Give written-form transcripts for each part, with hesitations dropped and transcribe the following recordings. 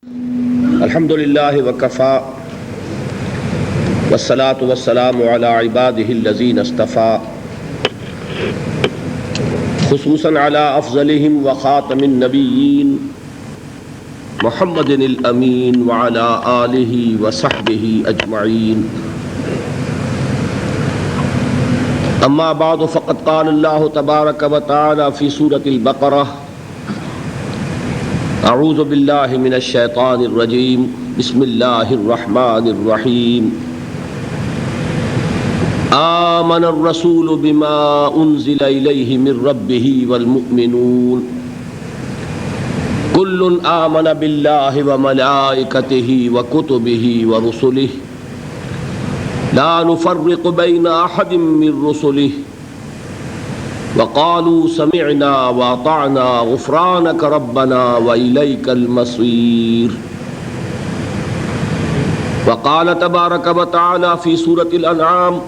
الحمد للہ وکفا والصلاة والسلام علی عباده الذین اصطفى خصوصا علی افضلهم وخاتم النبیین محمد الامین وعلی آلہ وصحبہ اجمعین. اما بعد فقد قال اللہ تبارک وتعالی فی سورة البقرہ: اعوذ باللہ من الشیطان الرجیم بسم اللہ الرحمن الرحیم. آمن الرسول بما انزل الیہ من ربہ والمؤمنون کل آمن باللہ وملائکتہ وکتبہ ورسلہ لا نفرق بین احد من رسلہ وقالوا سمعنا واطعنا غفرانك ربنا وإليك المصير. وقال تبارك وتعالى في سورة الأنعام: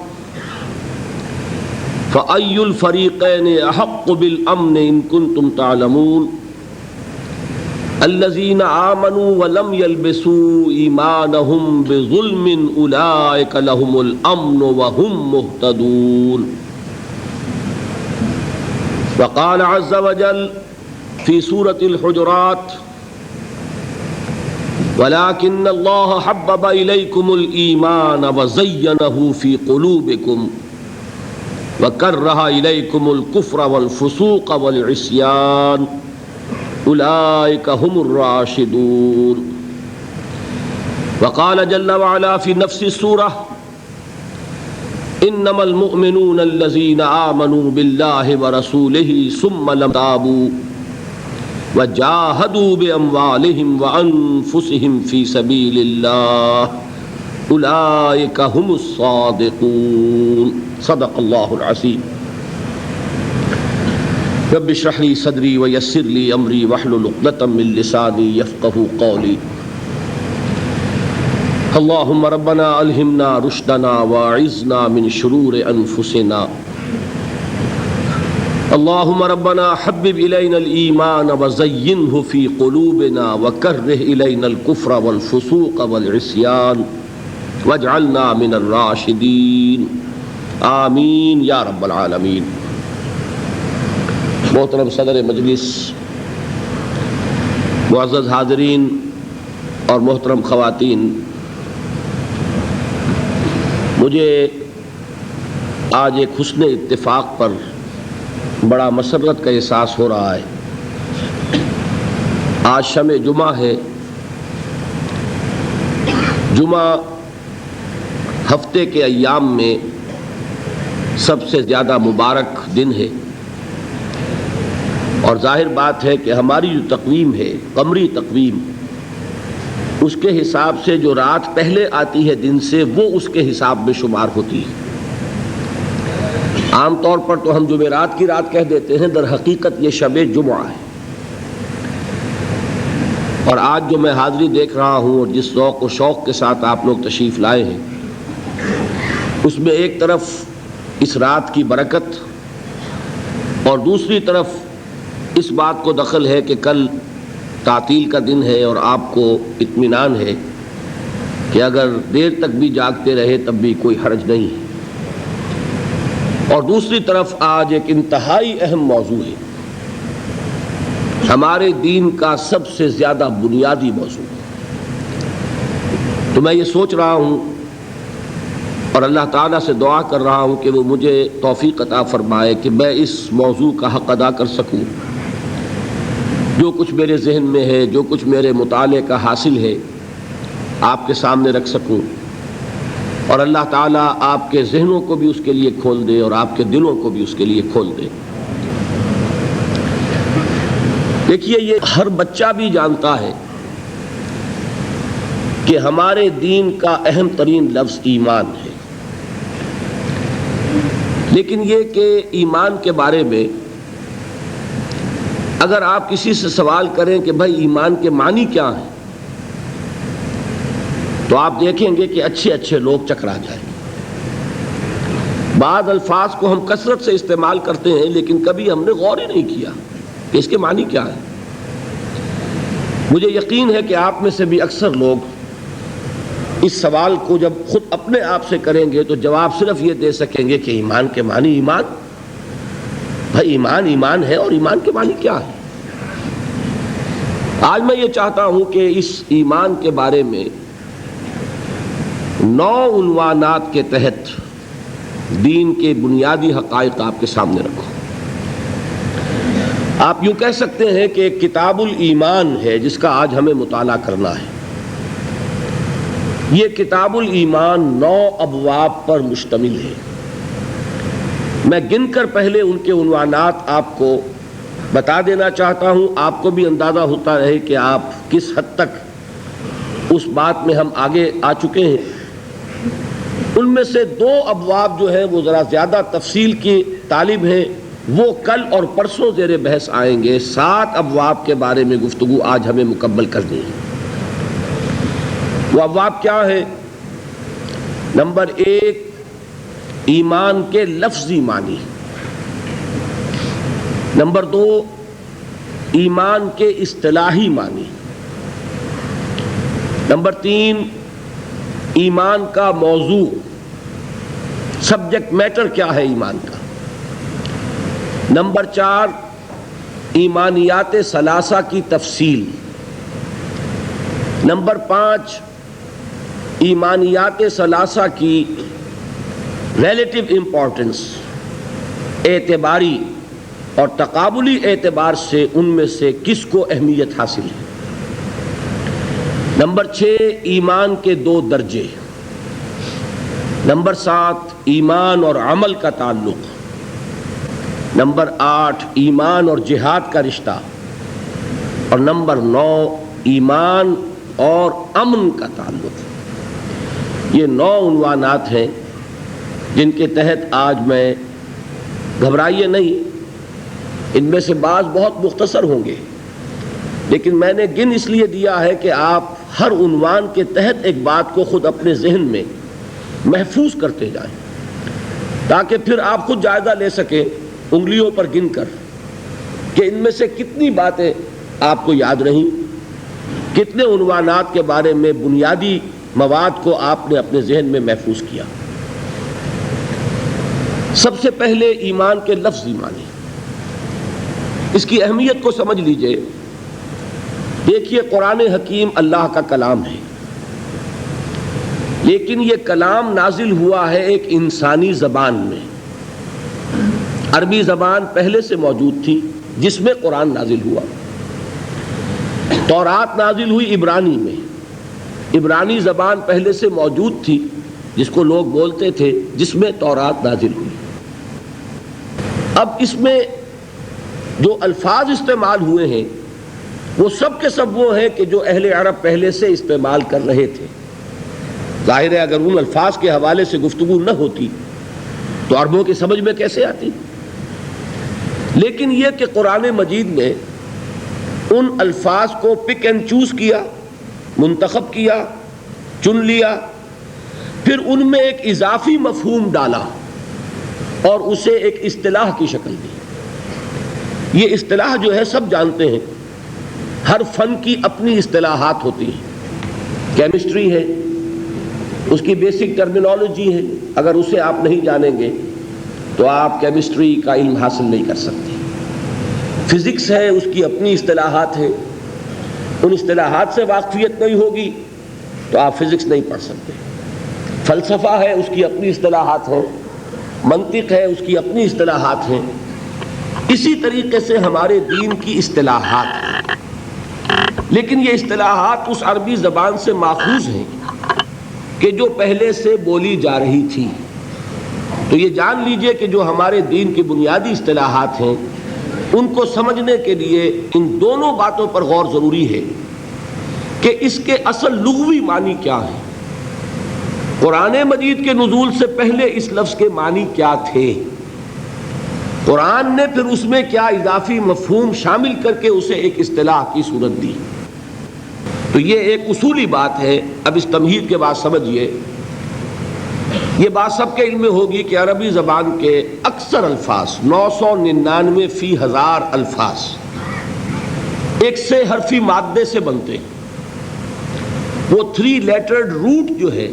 فأي الفريقين أحق بالأمن إن كنتم تعلمون الذين آمنوا ولم يلبسوا إيمانهم بظلم أولئك لهم الأمن وهم مهتدون. وقال عز وجل في سورة الحجرات: ولكن الله حبب إليكم الإيمان وزينه في قلوبكم وكره إليكم الكفر والفسوق والعصيان أولئك هم الراشدون. وقال جل وعلا في نفس السورة: انما المؤمنون الذين آمنوا بالله ورسوله ثم لم يرتابوا وجاهدوا بأموالهم وأنفسهم في سبيل الله أولئك هم الصادقون. صدق الله العظيم. رب اشرح لي صدري ويسر لي أمري واحلل عقدة من لساني يفقهوا قولي. اللهم ربنا ألهمنا رشدنا واعذنا من شرور أنفسنا. اللهم ربنا حبب إلينا الإيمان وزينه في قلوبنا وكره إلينا الكفر والفسوق والعصيان واجعلنا من الراشدين. آمین یا رب العالمین. محترم صدر مجلس، معزز حاضرین اور محترم خواتین، مجھے آج ایک حسن اتفاق پر بڑا مسرت کا احساس ہو رہا ہے. آج شمع جمعہ ہے. جمعہ ہفتے کے ایام میں سب سے زیادہ مبارک دن ہے، اور ظاہر بات ہے کہ ہماری جو تقویم ہے، قمری تقویم، اس کے حساب سے جو رات پہلے آتی ہے دن سے، وہ اس کے حساب میں شمار ہوتی ہے. عام طور پر تو ہم جمعرات کی رات کہہ دیتے ہیں، در حقیقت یہ شب جمعہ ہے. اور آج جو میں حاضری دیکھ رہا ہوں اور جس ذوق و شوق کے ساتھ آپ لوگ تشریف لائے ہیں، اس میں ایک طرف اس رات کی برکت اور دوسری طرف اس بات کو دخل ہے کہ کل تعطیل کا دن ہے اور آپ کو اطمینان ہے کہ اگر دیر تک بھی جاگتے رہے تب بھی کوئی حرج نہیں ہے. اور دوسری طرف آج ایک انتہائی اہم موضوع ہے، ہمارے دین کا سب سے زیادہ بنیادی موضوع. تو میں یہ سوچ رہا ہوں اور اللہ تعالیٰ سے دعا کر رہا ہوں کہ وہ مجھے توفیق عطا فرمائے کہ میں اس موضوع کا حق ادا کر سکوں. جو کچھ میرے ذہن میں ہے، جو کچھ میرے مطالعے کا حاصل ہے، آپ کے سامنے رکھ سکوں، اور اللہ تعالیٰ آپ کے ذہنوں کو بھی اس کے لیے کھول دے اور آپ کے دلوں کو بھی اس کے لیے کھول دے. دیکھیے، یہ ہر بچہ بھی جانتا ہے کہ ہمارے دین کا اہم ترین لفظ ایمان ہے. لیکن یہ کہ ایمان کے بارے میں اگر آپ کسی سے سوال کریں کہ بھائی ایمان کے معنی کیا ہیں، تو آپ دیکھیں گے کہ اچھے اچھے لوگ چکرا جائیں. بعض الفاظ کو ہم کثرت سے استعمال کرتے ہیں لیکن کبھی ہم نے غور ہی نہیں کیا کہ اس کے معنی کیا ہے. مجھے یقین ہے کہ آپ میں سے بھی اکثر لوگ اس سوال کو جب خود اپنے آپ سے کریں گے تو جواب صرف یہ دے سکیں گے کہ ایمان کے معنی ایمان، بھائی ایمان ایمان ہے، اور ایمان کے معنی کیا ہے؟ آج میں یہ چاہتا ہوں کہ اس ایمان کے بارے میں 9 عنوانات کے تحت دین کے بنیادی حقائق آپ کے سامنے رکھوں۔ آپ یوں کہہ سکتے ہیں کہ ایک کتاب الایمان ہے جس کا آج ہمیں مطالعہ کرنا ہے۔ یہ کتاب الایمان 9 ابواب پر مشتمل ہے۔ میں گن کر پہلے ان کے عنوانات آپ کو بتا دینا چاہتا ہوں، آپ کو بھی اندازہ ہوتا رہے کہ آپ کس حد تک اس بات میں ہم آگے آ چکے ہیں۔ ان میں سے 2 ابواب جو ہیں وہ ذرا زیادہ تفصیل کی طالب ہیں، وہ کل اور پرسوں زیر بحث آئیں گے۔ 7 ابواب کے بارے میں گفتگو آج ہمیں مکمل کرنی ہے۔ وہ ابواب کیا ہے؟ نمبر 1، ایمان کے لفظی معنی۔ نمبر 2، ایمان کے اصطلاحی معنی۔ نمبر 3، ایمان کا موضوع، سبجیکٹ میٹر کیا ہے ایمان کا۔ نمبر 4، ایمانیات ثلاثہ کی تفصیل۔ نمبر 5، ایمانیات ثلاثہ کی ریلیٹو امپورٹنس، اعتباری اور تقابلی اعتبار سے ان میں سے کس کو اہمیت حاصل ہے۔ نمبر 6، ایمان کے 2 درجے۔ نمبر 7، ایمان اور عمل کا تعلق۔ نمبر 8، ایمان اور جہاد کا رشتہ۔ اور نمبر 9، ایمان اور امن کا تعلق۔ یہ 9 عنوانات ہیں جن کے تحت آج میں، گھبرائیے نہیں، ان میں سے بعض بہت مختصر ہوں گے، لیکن میں نے گن اس لیے دیا ہے کہ آپ ہر عنوان کے تحت ایک بات کو خود اپنے ذہن میں محفوظ کرتے جائیں، تاکہ پھر آپ خود جائزہ لے سکیں انگلیوں پر گن کر کہ ان میں سے کتنی باتیں آپ کو یاد رہیں، کتنے عنوانات کے بارے میں بنیادی مواد کو آپ نے اپنے ذہن میں محفوظ کیا۔ سب سے پہلے ایمان کے لفظی معنی، اس کی اہمیت کو سمجھ لیجئے۔ دیکھیے، قرآن حکیم اللہ کا کلام ہے، لیکن یہ کلام نازل ہوا ہے ایک انسانی زبان میں۔ عربی زبان پہلے سے موجود تھی جس میں قرآن نازل ہوا۔ تورات نازل ہوئی عبرانی میں، عبرانی زبان پہلے سے موجود تھی جس کو لوگ بولتے تھے، جس میں تورات نازل ہوئی۔ اب اس میں جو الفاظ استعمال ہوئے ہیں وہ سب کے سب وہ ہیں کہ جو اہل عرب پہلے سے استعمال کر رہے تھے۔ ظاہر ہے اگر ان الفاظ کے حوالے سے گفتگو نہ ہوتی تو عربوں کی سمجھ میں کیسے آتی؟ لیکن یہ کہ قرآن مجید نے ان الفاظ کو پک اینڈ چوز کیا، منتخب کیا، چن لیا، پھر ان میں ایک اضافی مفہوم ڈالا اور اسے ایک اصطلاح کی شکل دی۔ یہ اصطلاح جو ہے سب جانتے ہیں، ہر فن کی اپنی اصطلاحات ہوتی ہیں۔ کیمسٹری ہے، اس کی بیسک ٹرمینالوجی ہے، اگر اسے آپ نہیں جانیں گے تو آپ کیمسٹری کا علم حاصل نہیں کر سکتے۔ فزکس ہے، اس کی اپنی اصطلاحات ہیں، ان اصطلاحات سے واقفیت نہیں ہوگی تو آپ فزکس نہیں پڑھ سکتے۔ فلسفہ ہے، اس کی اپنی اصطلاحات ہیں، منطق ہے، اس کی اپنی اصطلاحات ہیں۔ اسی طریقے سے ہمارے دین کی اصطلاحات ہیں، لیکن یہ اصطلاحات اس عربی زبان سے ماخوذ ہیں کہ جو پہلے سے بولی جا رہی تھی۔ تو یہ جان لیجئے کہ جو ہمارے دین کی بنیادی اصطلاحات ہیں ان کو سمجھنے کے لیے ان دونوں باتوں پر غور ضروری ہے کہ اس کے اصل لغوی معنی کیا ہیں۔ قرآن مجید کے نزول سے پہلے اس لفظ کے معنی کیا تھے، قرآن نے پھر اس میں کیا اضافی مفہوم شامل کر کے اسے ایک اصطلاح کی صورت دی۔ تو یہ ایک اصولی بات ہے۔ اب اس تمہید کے بعد سمجھیے، یہ بات سب کے علم میں ہوگی کہ عربی زبان کے اکثر الفاظ 999 فی ہزار الفاظ ایک سے حرفی مادے سے بنتے ہیں. وہ 3 لیٹرڈ روٹ جو ہے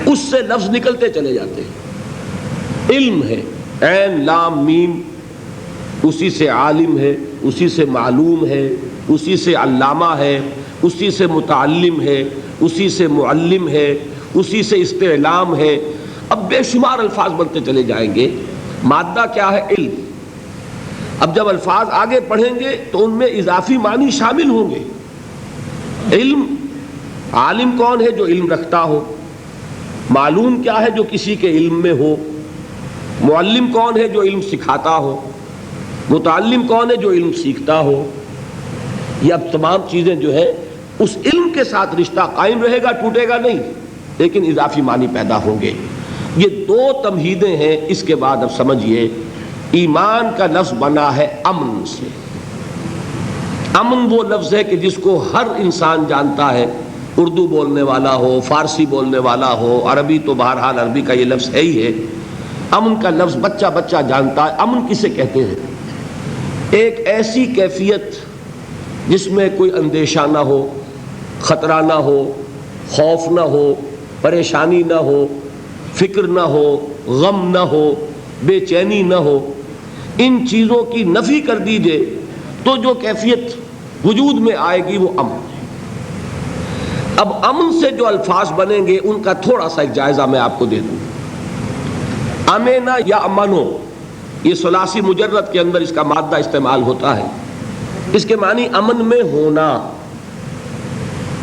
اس سے لفظ نکلتے چلے جاتے ہیں. علم ہے، عین لام میم، اسی سے عالم ہے، اسی سے معلوم ہے، اسی سے علامہ ہے، اسی سے متعلم ہے، اسی سے معلم ہے، اسی سے استعلام ہے. اب بے شمار الفاظ بنتے چلے جائیں گے. مادہ کیا ہے؟ علم. اب جب الفاظ آگے پڑھیں گے تو ان میں اضافی معنی شامل ہوں گے. علم، عالم کون ہے؟ جو علم رکھتا ہو. معلوم کیا ہے؟ جو کسی کے علم میں ہو. معلم کون ہے؟ جو علم سکھاتا ہو. متعلم کون ہے؟ جو علم سیکھتا ہو. یہ اب تمام چیزیں جو ہے اس علم کے ساتھ رشتہ قائم رہے گا، ٹوٹے گا نہیں، لیکن اضافی معنی پیدا ہوں گے. یہ 2 تمہیدیں ہیں. اس کے بعد اب سمجھیے ایمان کا لفظ بنا ہے امن سے. امن وہ لفظ ہے کہ جس کو ہر انسان جانتا ہے، اردو بولنے والا ہو، فارسی بولنے والا ہو، عربی تو بہرحال عربی کا یہ لفظ ہے ہی ہے. امن کا لفظ بچہ بچہ جانتا ہے. امن کسے کہتے ہیں؟ ایک ایسی کیفیت جس میں کوئی اندیشہ نہ ہو، خطرہ نہ ہو، خوف نہ ہو، پریشانی نہ ہو، فکر نہ ہو، غم نہ ہو، بے چینی نہ ہو. ان چیزوں کی نفی کر دیجئے تو جو کیفیت وجود میں آئے گی وہ امن. اب امن سے جو الفاظ بنیں گے ان کا تھوڑا سا ایک جائزہ میں آپ کو دے دوں. امنا یا امنو، یہ ثلاثی مجرد کے اندر اس کا مادہ استعمال ہوتا ہے. اس کے معنی امن میں ہونا.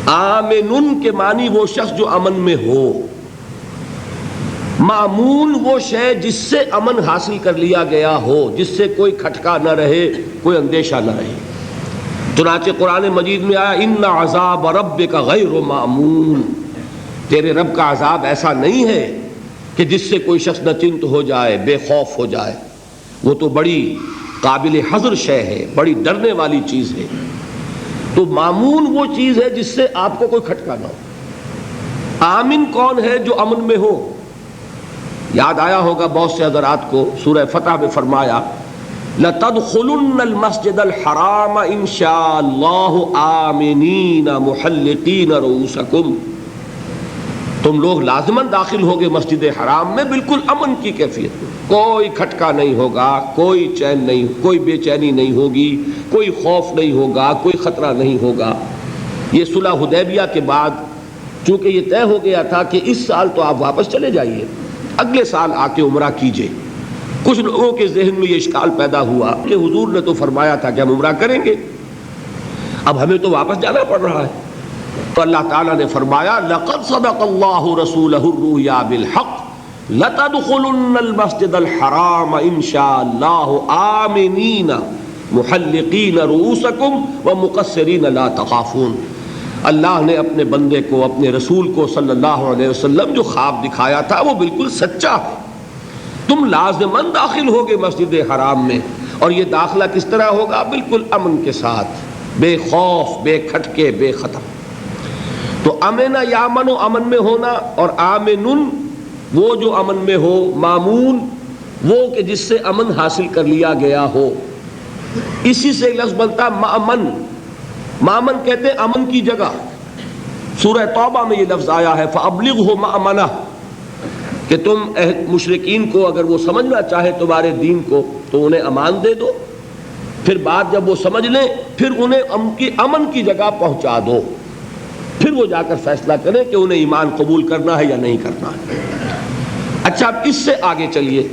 آمنن کے معنی وہ شخص جو امن میں ہو. معمون وہ شے جس سے امن حاصل کر لیا گیا ہو، جس سے کوئی کھٹکا نہ رہے، کوئی اندیشہ نہ رہے. چنانچہ قرآن مجید میں آیا ان عذاب ربک غیر معمون، تیرے رب کا عذاب ایسا نہیں ہے کہ جس سے کوئی شخص نہ چنت ہو جائے، بے خوف ہو جائے. وہ تو بڑی قابل حذر شے ہے، بڑی ڈرنے والی چیز ہے. تو معمون وہ چیز ہے جس سے آپ کو کوئی کھٹکا نہ ہو. آمن کون ہے؟ جو امن میں ہو. یاد آیا ہوگا بہت سے حضرات کو سورہ فتح میں فرمایا لَتَدْخُلُنَّ الْمَسْجِدَ الْحَرَامَ إِنْ شَاءَ اللَّهُ آمِنِينَ مُحَلِّقِينَ رُؤُوسَكُمْ. تم لوگ لازماً داخل ہوگے مسجد حرام میں بالکل امن کی کیفیت میں. کوئی کھٹکا نہیں ہوگا، کوئی چین نہیں، کوئی بے چینی نہیں ہوگی، کوئی خوف نہیں ہوگا، کوئی خطرہ نہیں ہوگا. یہ صلح حدیبیہ کے بعد چونکہ یہ طے ہو گیا تھا کہ اس سال تو آپ واپس چلے جائیے، اگلے سال آ کے عمرہ کیجئے. کچھ لوگوں کے ذہن میں یہ اشکال پیدا ہوا کہ حضور نے تو فرمایا تھا کہ ہم عمرہ کریں گے، اب ہمیں تو واپس جانا پڑ رہا ہے. تو اللہ تعالیٰ نے فرمایا لَقَدْ صَدَقَ اللَّهُ رَسُولَهُ الرُّؤْيَا بِالْحَقِّ لَتَدْخُلُنَّ الْمَسْجِدَ الْحَرَامَ إِنْ شَاءَ اللَّهُ آمِنِينَ مُحَلِّقِينَ رُؤُوسَكُمْ وَمُقَصِّرِينَ لَا تَخَافُونَ. اللہ نے اپنے بندے کو، اپنے رسول کو صلی اللہ علیہ وسلم جو خواب دکھایا تھا وہ بالکل سچا ہے. تم لازماً داخل ہوگے مسجد حرام میں، اور یہ داخلہ کس طرح ہوگا؟ بالکل امن کے ساتھ، بے خوف، بے کھٹکے، بے خطر. تو امن یا امن و امن میں ہونا، اور آمنن وہ جو امن میں ہو، معمون وہ کہ جس سے امن حاصل کر لیا گیا ہو. اسی سے لفظ بنتا مأمن. مأمن کہتے ہیں امن کی جگہ. سورہ توبہ میں یہ لفظ آیا ہے فَأَبْلِغْهُ مَأْمَنَهُ کہ تم مشرکین کو اگر وہ سمجھنا چاہے تمہارے دین کو تو انہیں امان دے دو، پھر بعد جب وہ سمجھ لیں پھر انہیں امن کی جگہ پہنچا دو، پھر وہ جا کر فیصلہ کریں کہ انہیں ایمان قبول کرنا ہے یا نہیں کرنا ہے. اچھا اب اس سے آگے چلیے.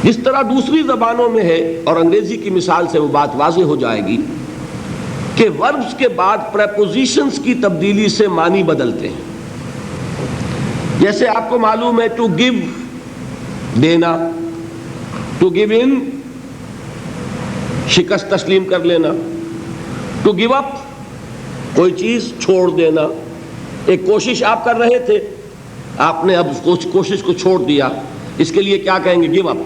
جس طرح دوسری زبانوں میں ہے، اور انگریزی کی مثال سے وہ بات واضح ہو جائے گی کہ وربز کے بعد پریپوزیشنز کی تبدیلی سے معنی بدلتے ہیں. جیسے آپ کو معلوم ہے ٹو گیو دینا، ٹو گیو ان شکست تسلیم کر لینا، ٹو گیو اپ کوئی چیز چھوڑ دینا. ایک کوشش آپ کر رہے تھے، آپ نے اب کوشش کو چھوڑ دیا، اس کے لیے کیا کہیں گے؟ Give up.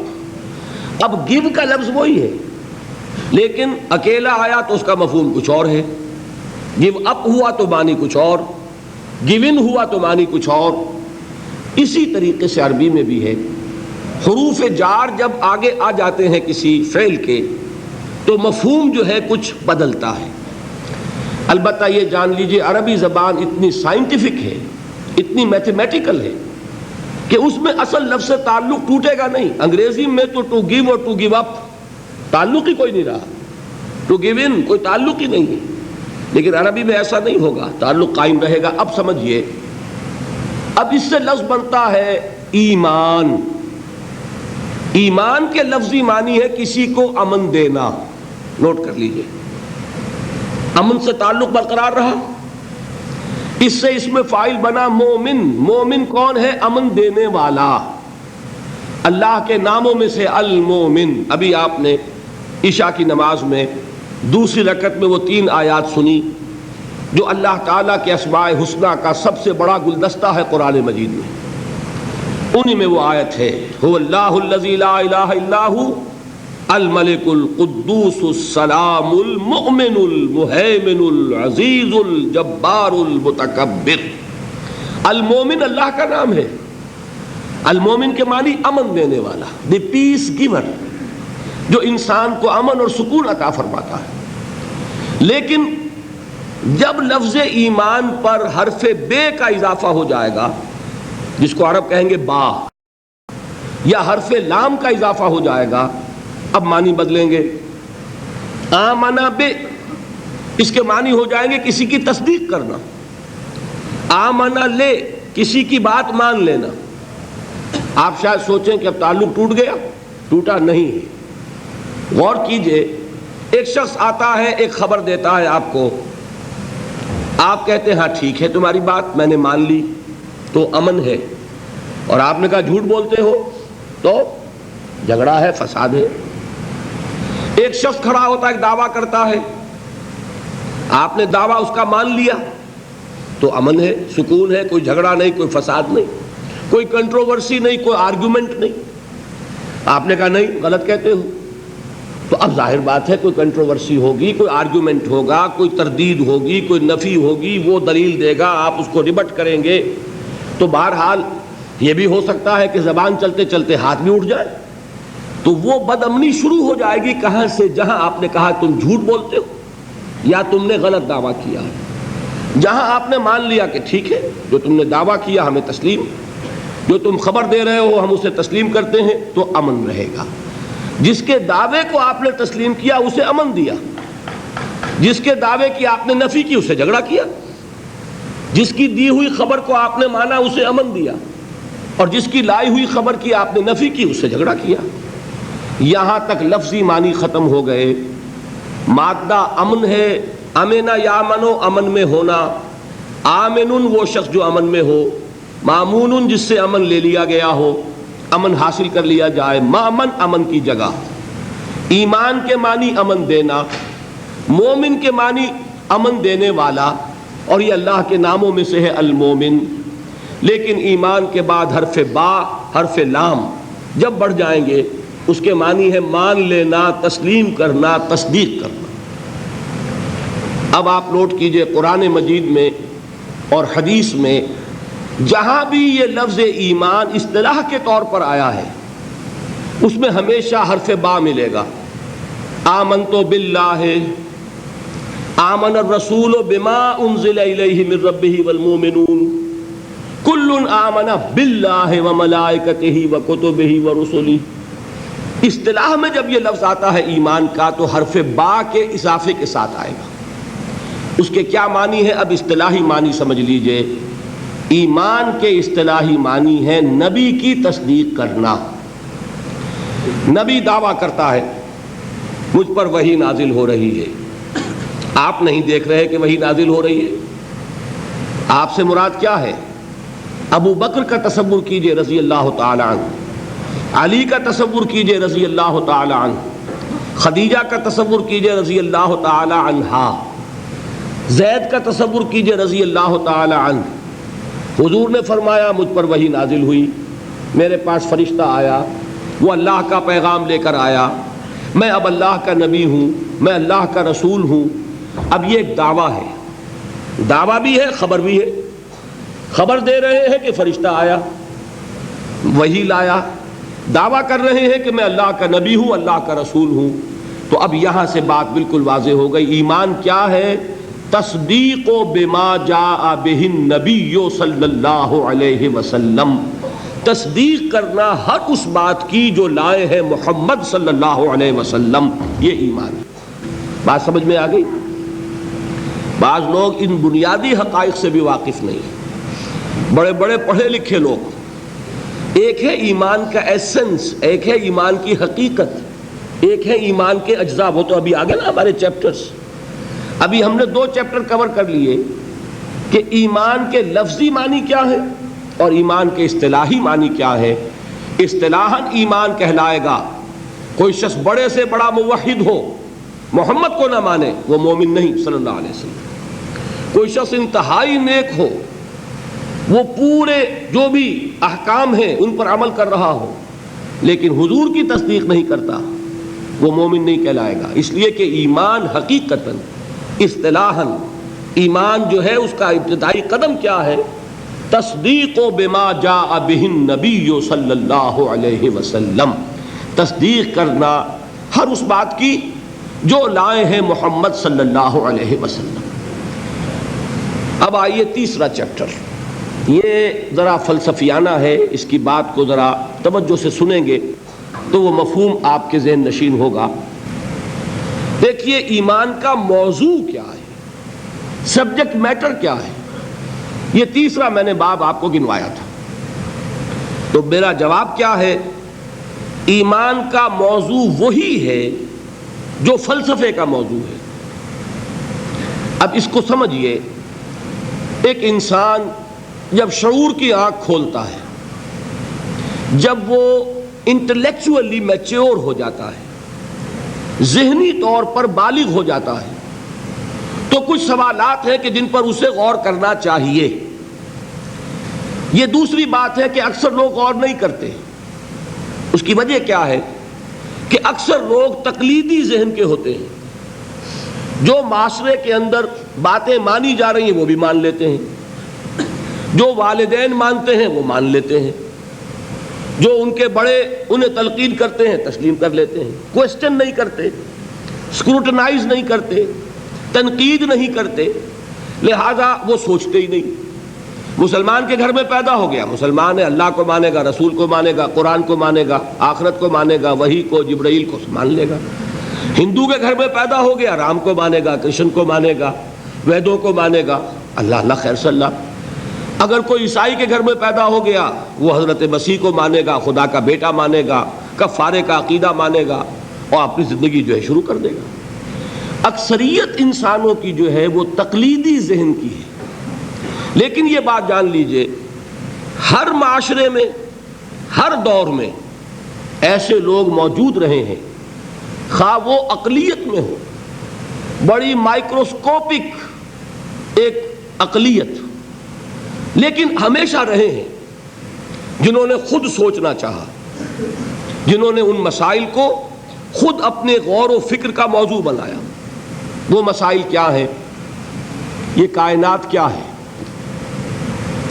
اب گیو کا لفظ وہی ہے لیکن اکیلا آیا تو اس کا مفہوم کچھ اور ہے. گیو اپ ہوا تو معنی کچھ اور، گیو ان ہوا تو معنی کچھ اور. اسی طریقے سے عربی میں بھی ہے. حروف جار جب آگے آ جاتے ہیں کسی فعل کے تو مفہوم جو ہے کچھ بدلتا ہے۔ البتہ یہ جان لیجئے عربی زبان اتنی سائنٹیفک ہے، اتنی میتھمیٹیکل ہے کہ اس میں اصل لفظ سے تعلق ٹوٹے گا نہیں۔ انگریزی میں تو ٹو گیو اور ٹو گیو اپ تعلق ہی کوئی نہیں رہا، ٹو گیو ان کوئی تعلق ہی نہیں ہے، لیکن عربی میں ایسا نہیں ہوگا، تعلق قائم رہے گا۔ اب سمجھیے، اب اس سے لفظ بنتا ہے ایمان۔ ایمان کے لفظی معنی ہے کسی کو امن دینا، نوٹ کر لیجئے، امن سے تعلق برقرار رہا، اس سے اس میں فاعل بنا مومن۔ مومن کون ہے؟ امن دینے والا، اللہ کے ناموں میں سے المومن۔ ابھی آپ نے عشاء کی نماز میں دوسری رکعت میں وہ 3 آیات سنی جو اللہ تعالیٰ کے اسماء حسنہ کا سب سے بڑا گلدستہ ہے قرآن مجید میں، انہی میں وہ آیت ہے هو اللہ الذی لا الہ الا هو الملک القدوس السلام المؤمن المہیمن العزیز الجبار المتکبر۔ المومن اللہ کا نام ہے۔ المومن کے معنی امن دینے والا، دی پیس گیور، جو انسان کو امن اور سکون عطا فرماتا ہے۔ لیکن جب لفظ ایمان پر حرف بے کا اضافہ ہو جائے گا، جس کو عرب کہیں گے با، یا حرف لام کا اضافہ ہو جائے گا، اب معنی بدلیں گے۔ آمنا بے، اس کے معنی ہو جائیں گے کسی کی تصدیق کرنا۔ آمنا لے، کسی کی بات مان لینا۔ آپ شاید سوچیں کہ اب تعلق ٹوٹ گیا، ٹوٹا نہیں ہے۔ غور کیجئے، ایک شخص آتا ہے، ایک خبر دیتا ہے آپ کو، آپ کہتے ہیں ہاں ٹھیک ہے تمہاری بات میں نے مان لی، تو امن ہے، اور آپ نے کہا جھوٹ بولتے ہو تو جھگڑا ہے، فساد ہے۔ ایک شخص کھڑا ہوتا ہے، ایک دعویٰ کرتا ہے، آپ نے دعویٰ اس کا مان لیا تو امن ہے، سکون ہے، کوئی جھگڑا نہیں، کوئی فساد نہیں، کوئی کنٹروورسی نہیں، کوئی آرگومنٹ نہیں۔ آپ نے کہا نہیں، غلط کہتے ہو، تو اب ظاہر بات ہے کوئی کنٹروورسی ہوگی، کوئی آرگومنٹ ہوگا، کوئی تردید ہوگی، کوئی نفی ہوگی، وہ دلیل دے گا، آپ اس کو ریبٹ کریں گے، تو بہرحال یہ بھی ہو سکتا ہے کہ زبان چلتے چلتے ہاتھ بھی اٹھ جائے، تو وہ بد امنی شروع ہو جائے گی۔ کہاں سے؟ جہاں آپ نے کہا تم جھوٹ بولتے ہو یا تم نے غلط دعویٰ کیا ہے۔ جہاں آپ نے مان لیا کہ ٹھیک ہے جو تم نے دعویٰ کیا ہمیں تسلیم، جو تم خبر دے رہے ہو ہم اسے تسلیم کرتے ہیں، تو امن رہے گا۔ جس کے دعوے کو آپ نے تسلیم کیا اسے امن دیا، جس کے دعوے کی آپ نے نفی کی اسے جھگڑا کیا، جس کی دی ہوئی خبر کو آپ نے مانا اسے امن دیا، اور جس کی لائی ہوئی خبر کی آپ نے نفی کی اسے جھگڑا کیا۔ یہاں تک لفظی معنی ختم ہو گئے۔ مادہ امن ہے، امنا یا منو، امن میں ہونا۔ آمنن وہ شخص جو امن میں ہو، مامون جس سے امن لے لیا گیا ہو، امن حاصل کر لیا جائے، مامن امن کی جگہ۔ ایمان کے معنی امن دینا، مومن کے معنی امن دینے والا، اور یہ اللہ کے ناموں میں سے ہے المومن۔ لیکن ایمان کے بعد حرف با، حرف لام جب بڑھ جائیں گے، اس کے معنی ہے مان لینا، تسلیم کرنا، تصدیق کرنا۔ اب آپ نوٹ کیجئے، قرآن مجید میں اور حدیث میں جہاں بھی یہ لفظ ایمان اصطلاح کے طور پر آیا ہے، اس میں ہمیشہ حرف با ملے گا۔ آمنت باللہ، آمن الرسول بما انزل الیہ من ربہ والمؤمنون کل آمن باللہ وملائکتہ وکتبہ ورسلہ۔ اصطلاح میں جب یہ لفظ آتا ہے ایمان کا تو حرف با کے اضافے کے ساتھ آئے گا۔ اس کے کیا معنی ہے؟ اب اصطلاحی معنی سمجھ لیجئے۔ ایمان کے اصطلاحی معنی ہے نبی کی تصدیق کرنا۔ نبی دعویٰ کرتا ہے مجھ پر وحی نازل ہو رہی ہے، آپ نہیں دیکھ رہے کہ وحی نازل ہو رہی ہے، آپ سے مراد کیا ہے؟ ابو بکر کا تصور کیجئے رضی اللہ تعالی عنہ، علی کا تصور کیجئے رضی اللہ تعالی عنہ، خدیجہ کا تصور کیجئے رضی اللہ تعالی عنہا، زید کا تصور کیجئے رضی اللہ تعالی عنہ۔ حضور نے فرمایا مجھ پر وحی نازل ہوئی، میرے پاس فرشتہ آیا، وہ اللہ کا پیغام لے کر آیا، میں اب اللہ کا نبی ہوں، میں اللہ کا رسول ہوں۔ اب یہ ایک دعویٰ ہے، دعویٰ بھی ہے، خبر بھی ہے۔ خبر دے رہے ہیں کہ فرشتہ آیا، وحی لایا، دعویٰ کر رہے ہیں کہ میں اللہ کا نبی ہوں، اللہ کا رسول ہوں۔ تو اب یہاں سے بات بالکل واضح ہو گئی. ایمان کیا ہے؟ تصدیق بما جاء بہ النبی صلی اللہ علیہ وسلم، تصدیق کرنا ہر اس بات کی جو لائے ہیں محمد صلی اللہ علیہ وسلم. یہ ایمان ہے. بات سمجھ میں آ گئی؟ بعض لوگ ان بنیادی حقائق سے بھی واقف نہیں، بڑے بڑے پڑھے لکھے لوگ. ایک ہے ایمان کا ایسنس، ایک ہے ایمان کی حقیقت، ایک ہے ایمان کے اجزاء. وہ تو ابھی آگے نا ہمارے چیپٹرز. ابھی ہم نے 2 چیپٹر کور کر لیے کہ ایمان کے لفظی معنی کیا ہے اور ایمان کے اصطلاحی معنی کیا ہے. اصطلاحاً ایمان کہلائے گا کوئی شخص بڑے سے بڑا موحد ہو، محمد کو نہ مانے، وہ مومن نہیں صلی اللہ علیہ وسلم. کوئی شخص انتہائی نیک ہو، وہ پورے جو بھی احکام ہیں ان پر عمل کر رہا ہو، لیکن حضور کی تصدیق نہیں کرتا، وہ مومن نہیں کہلائے گا. اس لیے کہ ایمان حقیقتاً اصطلاحاً ایمان جو ہے اس کا ابتدائی قدم کیا ہے؟ تصدیق بما جاء بہ النبی صلی اللہ علیہ وسلم، تصدیق کرنا ہر اس بات کی جو لائے ہیں محمد صلی اللہ علیہ وسلم. اب آئیے تیسرا چیپٹر. یہ ذرا فلسفیانہ ہے، اس کی بات کو ذرا توجہ سے سنیں گے تو وہ مفہوم آپ کے ذہن نشین ہوگا. دیکھیے ایمان کا موضوع کیا ہے، سبجیکٹ میٹر کیا ہے. یہ تیسرا میں نے باب آپ کو گنوایا تھا. تو میرا جواب کیا ہے؟ ایمان کا موضوع وہی ہے جو فلسفے کا موضوع ہے. اب اس کو سمجھیے، ایک انسان جب شعور کی آنکھ کھولتا ہے، جب وہ انٹلیکچولی میچور ہو جاتا ہے، ذہنی طور پر بالغ ہو جاتا ہے، تو کچھ سوالات ہیں کہ جن پر اسے غور کرنا چاہیے. یہ دوسری بات ہے کہ اکثر لوگ غور نہیں کرتے. اس کی وجہ کیا ہے؟ کہ اکثر لوگ تقلیدی ذہن کے ہوتے ہیں. جو معاشرے کے اندر باتیں مانی جا رہی ہیں وہ بھی مان لیتے ہیں، جو والدین مانتے ہیں وہ مان لیتے ہیں، جو ان کے بڑے انہیں تلقین کرتے ہیں تسلیم کر لیتے ہیں. کوشچن نہیں کرتے، اسکروٹنائز نہیں کرتے، تنقید نہیں کرتے، لہذا وہ سوچتے ہی نہیں. مسلمان کے گھر میں پیدا ہو گیا، مسلمان ہے، اللہ کو مانے گا، رسول کو مانے گا، قرآن کو مانے گا، آخرت کو مانے گا، وحی کو، جبرائیل کو مان لے گا. ہندو کے گھر میں پیدا ہو گیا، رام کو مانے گا، کرشن کو مانے گا، ویدوں کو مانے گا، اللہ اللہ خیر صلی اللہ. اگر کوئی عیسائی کے گھر میں پیدا ہو گیا، وہ حضرت مسیح کو مانے گا، خدا کا بیٹا مانے گا، کفارے کا عقیدہ مانے گا اور اپنی زندگی جو ہے شروع کر دے گا. اکثریت انسانوں کی جو ہے وہ تقلیدی ذہن کی ہے. لیکن یہ بات جان لیجئے، ہر معاشرے میں، ہر دور میں ایسے لوگ موجود رہے ہیں، خواہ وہ اقلیت میں ہو، بڑی مائکروسکوپک ایک اقلیت، لیکن ہمیشہ رہے ہیں جنہوں نے خود سوچنا چاہا، جنہوں نے ان مسائل کو خود اپنے غور و فکر کا موضوع بنایا. وہ مسائل کیا ہیں؟ یہ کائنات کیا ہے،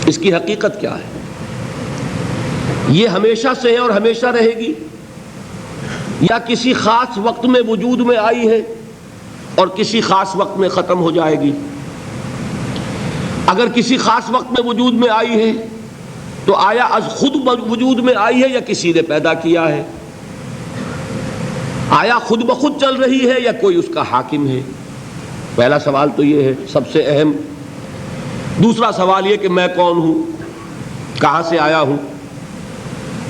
اس کی حقیقت کیا ہے، یہ ہمیشہ سے ہے اور ہمیشہ رہے گی، یا کسی خاص وقت میں وجود میں آئی ہے اور کسی خاص وقت میں ختم ہو جائے گی. اگر کسی خاص وقت میں وجود میں آئی ہے تو آیا از خود وجود میں آئی ہے یا کسی نے پیدا کیا ہے؟ آیا خود بخود چل رہی ہے یا کوئی اس کا حاکم ہے؟ پہلا سوال تو یہ ہے سب سے اہم. دوسرا سوال یہ کہ میں کون ہوں، کہاں سے آیا ہوں.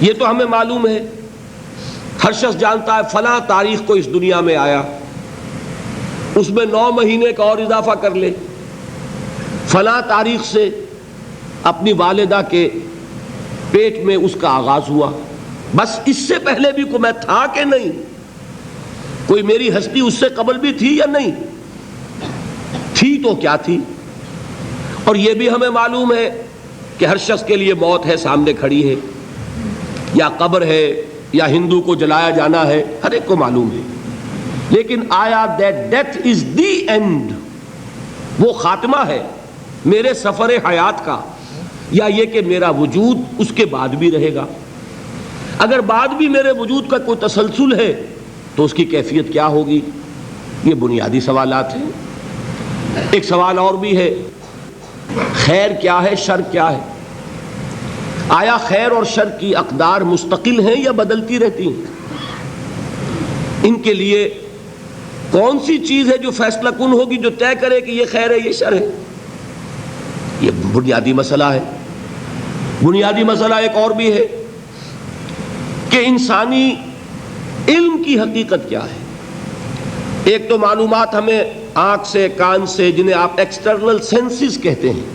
یہ تو ہمیں معلوم ہے، ہر شخص جانتا ہے فلاں تاریخ کو اس دنیا میں آیا، اس میں 9 مہینے کا اور اضافہ کر لے، فلاں تاریخ سے اپنی والدہ کے پیٹ میں اس کا آغاز ہوا. بس اس سے پہلے بھی کوئی میں تھا کہ نہیں، کوئی میری ہستی اس سے قبل بھی تھی یا نہیں تھی، تو کیا تھی. اور یہ بھی ہمیں معلوم ہے کہ ہر شخص کے لیے موت ہے، سامنے کھڑی ہے، یا قبر ہے، یا ہندو کو جلایا جانا ہے، ہر ایک کو معلوم ہے. لیکن آیا that death is the end، وہ خاتمہ ہے میرے سفر حیات کا، یا یہ کہ میرا وجود اس کے بعد بھی رہے گا؟ اگر بعد بھی میرے وجود کا کوئی تسلسل ہے تو اس کی کیفیت کیا ہوگی؟ یہ بنیادی سوالات ہیں۔ ایک سوال اور بھی ہے، خیر کیا ہے، شر کیا ہے؟ آیا خیر اور شر کی اقدار مستقل ہیں یا بدلتی رہتی ہیں؟ ان کے لیے کون سی چیز ہے جو فیصلہ کن ہوگی، جو طے کرے کہ یہ خیر ہے یہ شر ہے؟ یہ بنیادی مسئلہ ہے۔ بنیادی مسئلہ ایک اور بھی ہے کہ انسانی علم کی حقیقت کیا ہے۔ ایک تو معلومات ہمیں آنکھ سے، کان سے، جنہیں آپ ایکسٹرنل سینسز کہتے ہیں،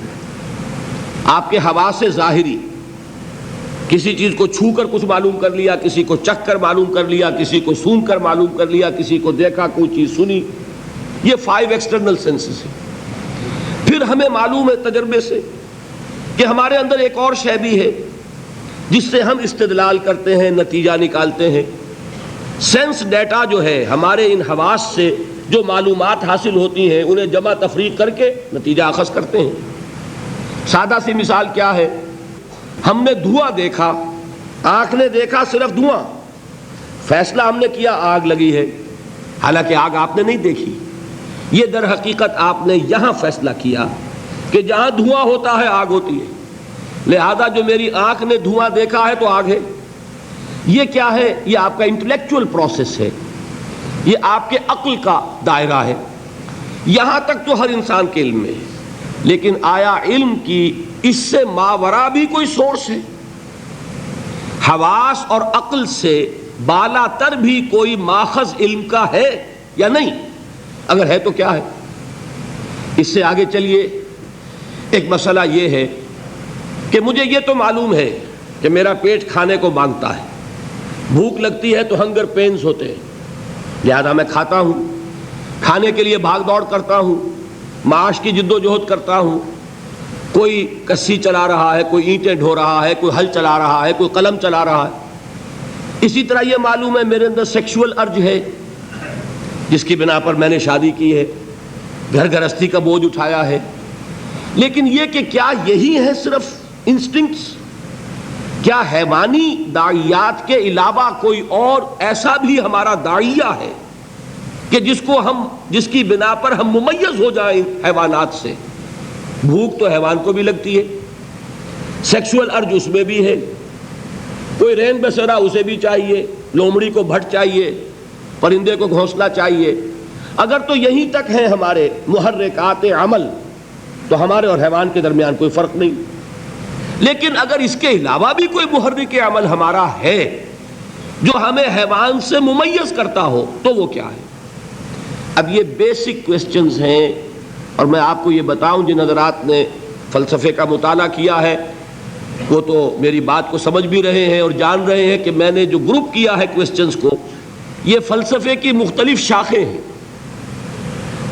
آپ کے حواس ظاہری، کسی چیز کو چھو کر کچھ معلوم کر لیا، کسی کو چکھ کر معلوم کر لیا، کسی کو سونگھ کر معلوم کر لیا، کسی کو دیکھا، کوئی چیز سنی، یہ 5 ایکسٹرنل سینسز ہیں۔ پھر ہمیں معلوم ہے تجربے سے کہ ہمارے اندر ایک اور شے بھی ہے جس سے ہم استدلال کرتے ہیں، نتیجہ نکالتے ہیں۔ سینس ڈیٹا جو ہے، ہمارے ان حواس سے جو معلومات حاصل ہوتی ہیں انہیں جمع تفریق کر کے نتیجہ اخذ کرتے ہیں۔ سادہ سی مثال کیا ہے؟ ہم نے دھواں دیکھا، آنکھ نے دیکھا صرف دھواں، فیصلہ ہم نے کیا آگ لگی ہے، حالانکہ آگ آپ نے نہیں دیکھی۔ یہ در حقیقت آپ نے یہاں فیصلہ کیا کہ جہاں دھواں ہوتا ہے آگ ہوتی ہے، لہذا جو میری آنکھ نے دھواں دیکھا ہے تو آگ ہے۔ یہ کیا ہے؟ یہ آپ کا انٹلیکچول پروسیس ہے، یہ آپ کے عقل کا دائرہ ہے۔ یہاں تک تو ہر انسان کے علم میں ہے، لیکن آیا علم کی اس سے ماورا بھی کوئی سورس ہے؟ حواس اور عقل سے بالا تر بھی کوئی ماخذ علم کا ہے یا نہیں؟ اگر ہے تو کیا ہے؟ اس سے آگے چلیے، ایک مسئلہ یہ ہے کہ مجھے یہ تو معلوم ہے کہ میرا پیٹ کھانے کو مانگتا ہے، بھوک لگتی ہے تو ہنگر پینز ہوتے ہیں، لہذا میں کھاتا ہوں، کھانے کے لیے بھاگ دوڑ کرتا ہوں، معاش کی جد و جہد کرتا ہوں، کوئی کسی چلا رہا ہے، کوئی اینٹیں ڈھو رہا ہے، کوئی ہل چلا رہا ہے، کوئی قلم چلا رہا ہے۔ اسی طرح یہ معلوم ہے میرے اندر سیکشول ارج ہے جس کی بنا پر میں نے شادی کی ہے، گھر گرہستی کا بوجھ اٹھایا ہے۔ لیکن یہ کہ کیا یہی ہے صرف انسٹنکٹس؟ کیا حیوانی داعیات کے علاوہ کوئی اور ایسا بھی ہمارا داعیہ ہے کہ جس کی بنا پر ہم ممیز ہو جائیں حیوانات سے؟ بھوک تو حیوان کو بھی لگتی ہے، سیکشول ارج اس میں بھی ہے، کوئی رین بسیرا اسے بھی چاہیے، لومڑی کو بھٹ چاہیے، پرندے کو گھونسلہ چاہیے۔ اگر تو یہیں تک ہیں ہمارے محرکات عمل تو ہمارے اور حیوان کے درمیان کوئی فرق نہیں۔ لیکن اگر اس کے علاوہ بھی کوئی محرک عمل ہمارا ہے جو ہمیں حیوان سے ممیز کرتا ہو تو وہ کیا ہے؟ اب یہ بیسک کوسچنز ہیں، اور میں آپ کو یہ بتاؤں جن حضرات نے فلسفے کا مطالعہ کیا ہے وہ تو میری بات کو سمجھ بھی رہے ہیں اور جان رہے ہیں کہ میں نے جو گروپ کیا ہے کوسچنز کو، یہ فلسفے کی مختلف شاخیں ہیں۔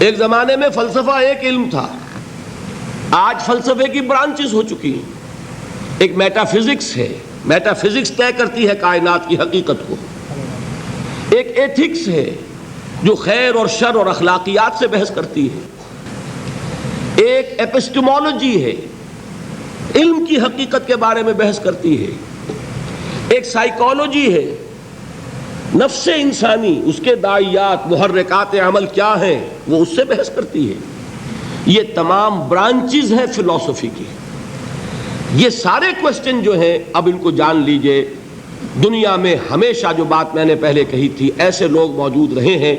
ایک زمانے میں فلسفہ ایک علم تھا، آج فلسفے کی برانچز ہو چکی ہیں۔ ایک میٹا فزکس ہے، میٹا فزکس طے کرتی ہے کائنات کی حقیقت کو۔ ایک ایتھکس ہے جو خیر اور شر اور اخلاقیات سے بحث کرتی ہے۔ ایک ایپسٹمولوجی ہے، علم کی حقیقت کے بارے میں بحث کرتی ہے۔ ایک سائیکالوجی ہے، نفس انسانی، اس کے داعیات، محرکات عمل کیا ہیں وہ اس سے بحث کرتی ہے۔ یہ تمام برانچز ہیں فلسفی کی۔ یہ سارے کوسچن جو ہیں اب ان کو جان لیجئے، دنیا میں ہمیشہ جو بات میں نے پہلے کہی تھی، ایسے لوگ موجود رہے ہیں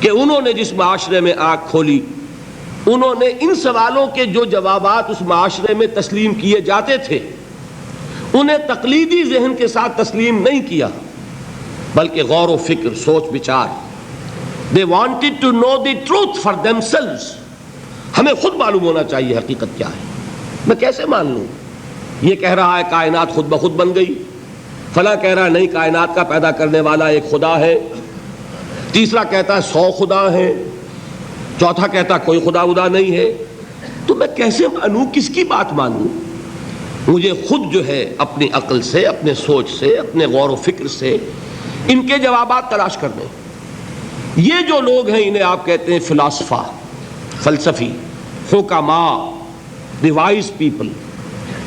کہ انہوں نے جس معاشرے میں آنکھ کھولی، انہوں نے ان سوالوں کے جو جوابات اس معاشرے میں تسلیم کیے جاتے تھے انہیں تقلیدی ذہن کے ساتھ تسلیم نہیں کیا، بلکہ غور و فکر، سوچ بچار۔ They wanted to know the truth for themselves۔ ہمیں خود معلوم ہونا چاہیے حقیقت کیا ہے۔ میں کیسے مان لوں؟ یہ کہہ رہا ہے کائنات خود بخود بن گئی، فلاں کہہ رہا ہے نہیں کائنات کا پیدا کرنے والا ایک خدا ہے، تیسرا کہتا ہے 100 خدا ہیں، چوتھا کہتا ہے کوئی خدا ودا نہیں ہے۔ تو میں کیسے مانوں؟ کس کی بات مانوں؟ مجھے خود جو ہے اپنی عقل سے، اپنے سوچ سے، اپنے غور و فکر سے ان کے جوابات تلاش کرنے۔ یہ جو لوگ ہیں انہیں آپ کہتے ہیں فلاسفہ، فلسفی، حکماء، دی وائز پیپل۔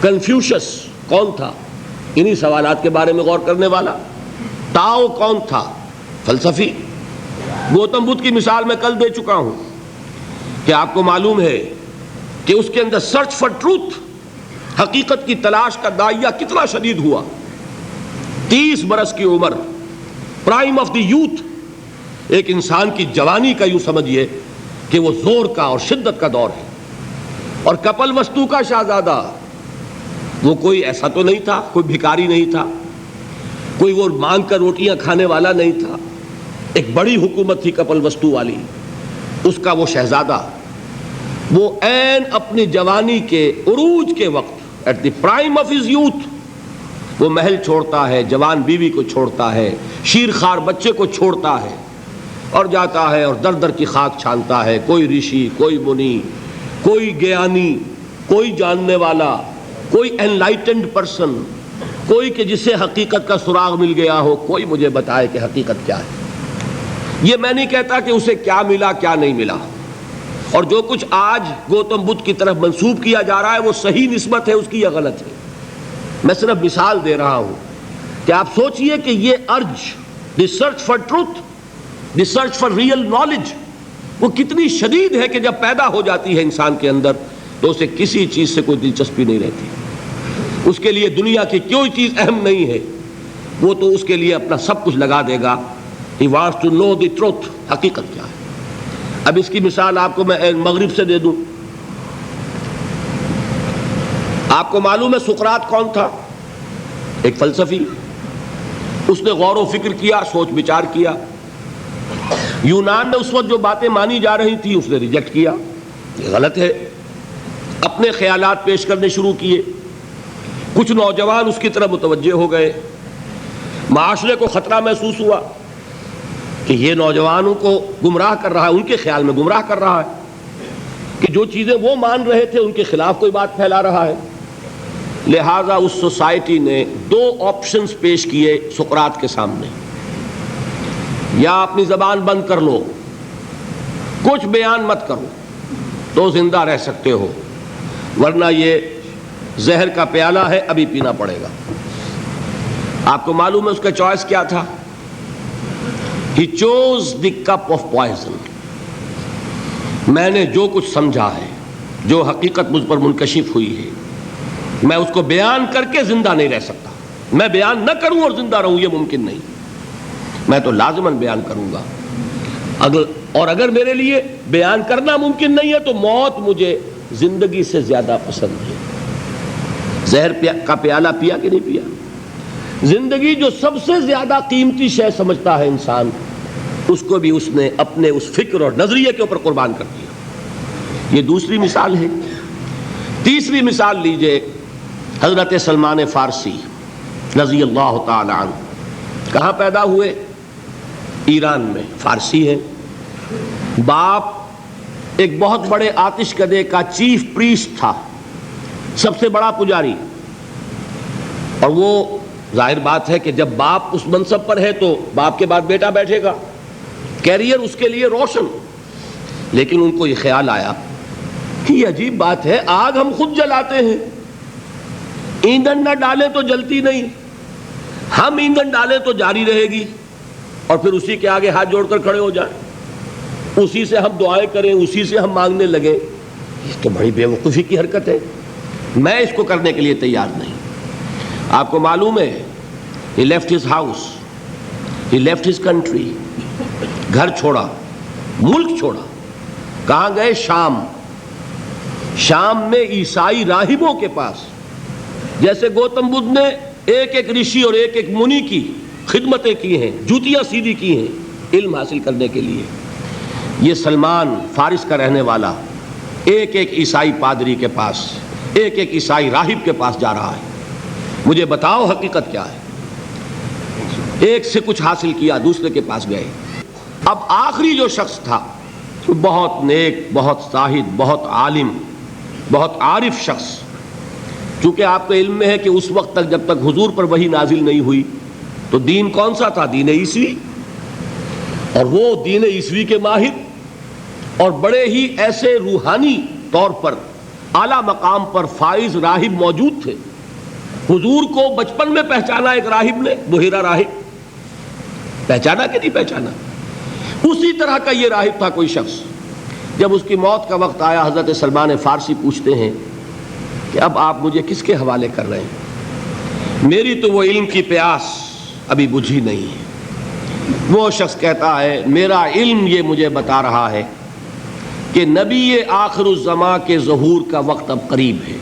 کنفیوشس کون تھا؟ انہی سوالات کے بارے میں غور کرنے والا۔ تاؤ کون تھا؟ فلسفی. گوتم بدھ کی مثال میں کل دے چکا ہوں کہ آپ کو معلوم ہے کہ اس کے اندر سرچ فار ٹروتھ، حقیقت کی تلاش کا دائیا کتنا شدید ہوا. 30 برس کی عمر، پرائم آف دی یوتھ، ایک انسان کی جوانی کا یوں سمجھیے کہ وہ زور کا اور شدت کا دور ہے. اور کپل وستو کا شہزادہ، وہ کوئی ایسا تو نہیں تھا، کوئی بھکاری نہیں تھا، کوئی وہ مانگ کر روٹیاں کھانے والا نہیں تھا. ایک بڑی حکومت تھی کپل وستو والی. اس کا وہ شہزادہ، وہ عین اپنی جوانی کے عروج کے وقت، at the prime of his youth, وہ محل چھوڑتا ہے، جوان بیوی کو چھوڑتا ہے، شیرخوار بچے کو چھوڑتا ہے اور جاتا ہے اور در در کی خاک چھانتا ہے. کوئی رشی، کوئی منی، کوئی گیانی، کوئی جاننے والا، کوئی انلائٹنڈ پرسن، کوئی کہ جسے حقیقت کا سراغ مل گیا ہو، کوئی مجھے بتائے کہ حقیقت کیا ہے. یہ میں نہیں کہتا کہ اسے کیا ملا کیا نہیں ملا، اور جو کچھ آج گوتم بدھ کی طرف منسوب کیا جا رہا ہے وہ صحیح نسبت ہے اس کی یا غلط ہے. میں صرف مثال دے رہا ہوں کہ آپ سوچئے کہ یہ urge, the search for truth, the search for real knowledge, وہ کتنی شدید ہے کہ جب پیدا ہو جاتی ہے انسان کے اندر تو اسے کسی چیز سے کوئی دلچسپی نہیں رہتی. اس کے لیے دنیا کی کوئی چیز اہم نہیں ہے، وہ تو اس کے لیے اپنا سب کچھ لگا دے گا. He wants to know the truth، حقیقت کیا ہے. اب اس کی مثال آپ کو میں مغرب سے دے دوں. آپ کو معلوم ہے سقراط کون تھا؟ ایک فلسفی. اس نے غور و فکر کیا، سوچ بچار کیا. یونان میں اس وقت جو باتیں مانی جا رہی تھی اس نے ریجیکٹ کیا، یہ غلط ہے. اپنے خیالات پیش کرنے شروع کیے. کچھ نوجوان اس کی طرف متوجہ ہو گئے. معاشرے کو خطرہ محسوس ہوا کہ یہ نوجوانوں کو گمراہ کر رہا ہے، ان کے خیال میں گمراہ کر رہا ہے کہ جو چیزیں وہ مان رہے تھے ان کے خلاف کوئی بات پھیلا رہا ہے. لہذا اس سوسائٹی نے 2 آپشنز پیش کیے سقراط کے سامنے. یا اپنی زبان بند کر لو، کچھ بیان مت کرو تو زندہ رہ سکتے ہو، ورنہ یہ زہر کا پیالہ ہے، ابھی پینا پڑے گا. آپ کو معلوم ہے اس کا چوائس کیا تھا؟ He chose the cup of poison. میں نے جو کچھ سمجھا ہے، جو حقیقت مجھ پر منکشف ہوئی ہے، میں اس کو بیان کر کے زندہ نہیں رہ سکتا. میں بیان نہ کروں اور زندہ رہوں یہ ممکن نہیں. میں تو لازماً بیان کروں گا. اگر میرے لیے بیان کرنا ممکن نہیں ہے تو موت مجھے زندگی سے زیادہ پسند ہے. زہر کا پیالہ پیا کہ نہیں پیا؟ زندگی جو سب سے زیادہ قیمتی شے سمجھتا ہے انسان، اس کو بھی اس نے اپنے اس فکر اور نظریے کے اوپر قربان کر دیا. یہ دوسری مثال ہے. تیسری مثال لیجئے حضرت سلمان فارسی رضی اللہ تعالی عنہ. کہاں پیدا ہوئے؟ ایران میں. فارسی ہیں. باپ ایک بہت بڑے آتش کدے کا چیف پریسٹ تھا، سب سے بڑا پجاری. اور وہ ظاہر بات ہے کہ جب باپ اس منصب پر ہے تو باپ کے بعد بیٹا بیٹھے گا، کیریئر اس کے لیے روشن. لیکن ان کو یہ خیال آیا کہ یہ عجیب بات ہے، آگ ہم خود جلاتے ہیں، ایندھن نہ ڈالیں تو جلتی نہیں، ہم ایندھن ڈالیں تو جاری رہے گی، اور پھر اسی کے آگے ہاتھ جوڑ کر کھڑے ہو جائیں، اسی سے ہم دعائیں کریں، اسی سے ہم مانگنے لگیں. یہ تو بڑی بے وقوفی کی حرکت ہے، میں اس کو کرنے کے لیے تیار نہیں. آپ کو معلوم ہے he left his house, he left his country. گھر چھوڑا، ملک چھوڑا. کہاں گئے؟ شام. شام میں عیسائی راہبوں کے پاس، جیسے گوتم بدھ نے ایک ایک رشی اور ایک ایک منی کی خدمتیں کی ہیں، جوتیاں سیدھی کی ہیں علم حاصل کرنے کے لیے. یہ سلمان فارس کا رہنے والا ایک ایک عیسائی پادری کے پاس، ایک ایک عیسائی راہب کے پاس جا رہا ہے. مجھے بتاؤ حقیقت کیا ہے. ایک سے کچھ حاصل کیا، دوسرے کے پاس گئے. اب آخری جو شخص تھا، بہت نیک، بہت زاہد، بہت عالم، بہت عارف شخص. چونکہ آپ کو علم میں ہے کہ اس وقت تک جب تک حضور پر وحی نازل نہیں ہوئی تو دین کون سا تھا؟ دین عیسوی. اور وہ دین عیسوی کے ماہر اور بڑے ہی ایسے روحانی طور پر اعلیٰ مقام پر فائز راہب موجود تھے. حضور کو بچپن میں پہچانا ایک راہب نے، بحیرہ راہب. پہچانا کہ نہیں پہچانا؟ اسی طرح کا یہ راہب تھا کوئی شخص. جب اس کی موت کا وقت آیا، حضرت سلمان فارسی پوچھتے ہیں کہ اب آپ مجھے کس کے حوالے کر رہے ہیں؟ میری تو وہ علم کی پیاس ابھی بجھی نہیں ہے. وہ شخص کہتا ہے میرا علم یہ مجھے بتا رہا ہے کہ نبی آخر الزماں کے ظہور کا وقت اب قریب ہے.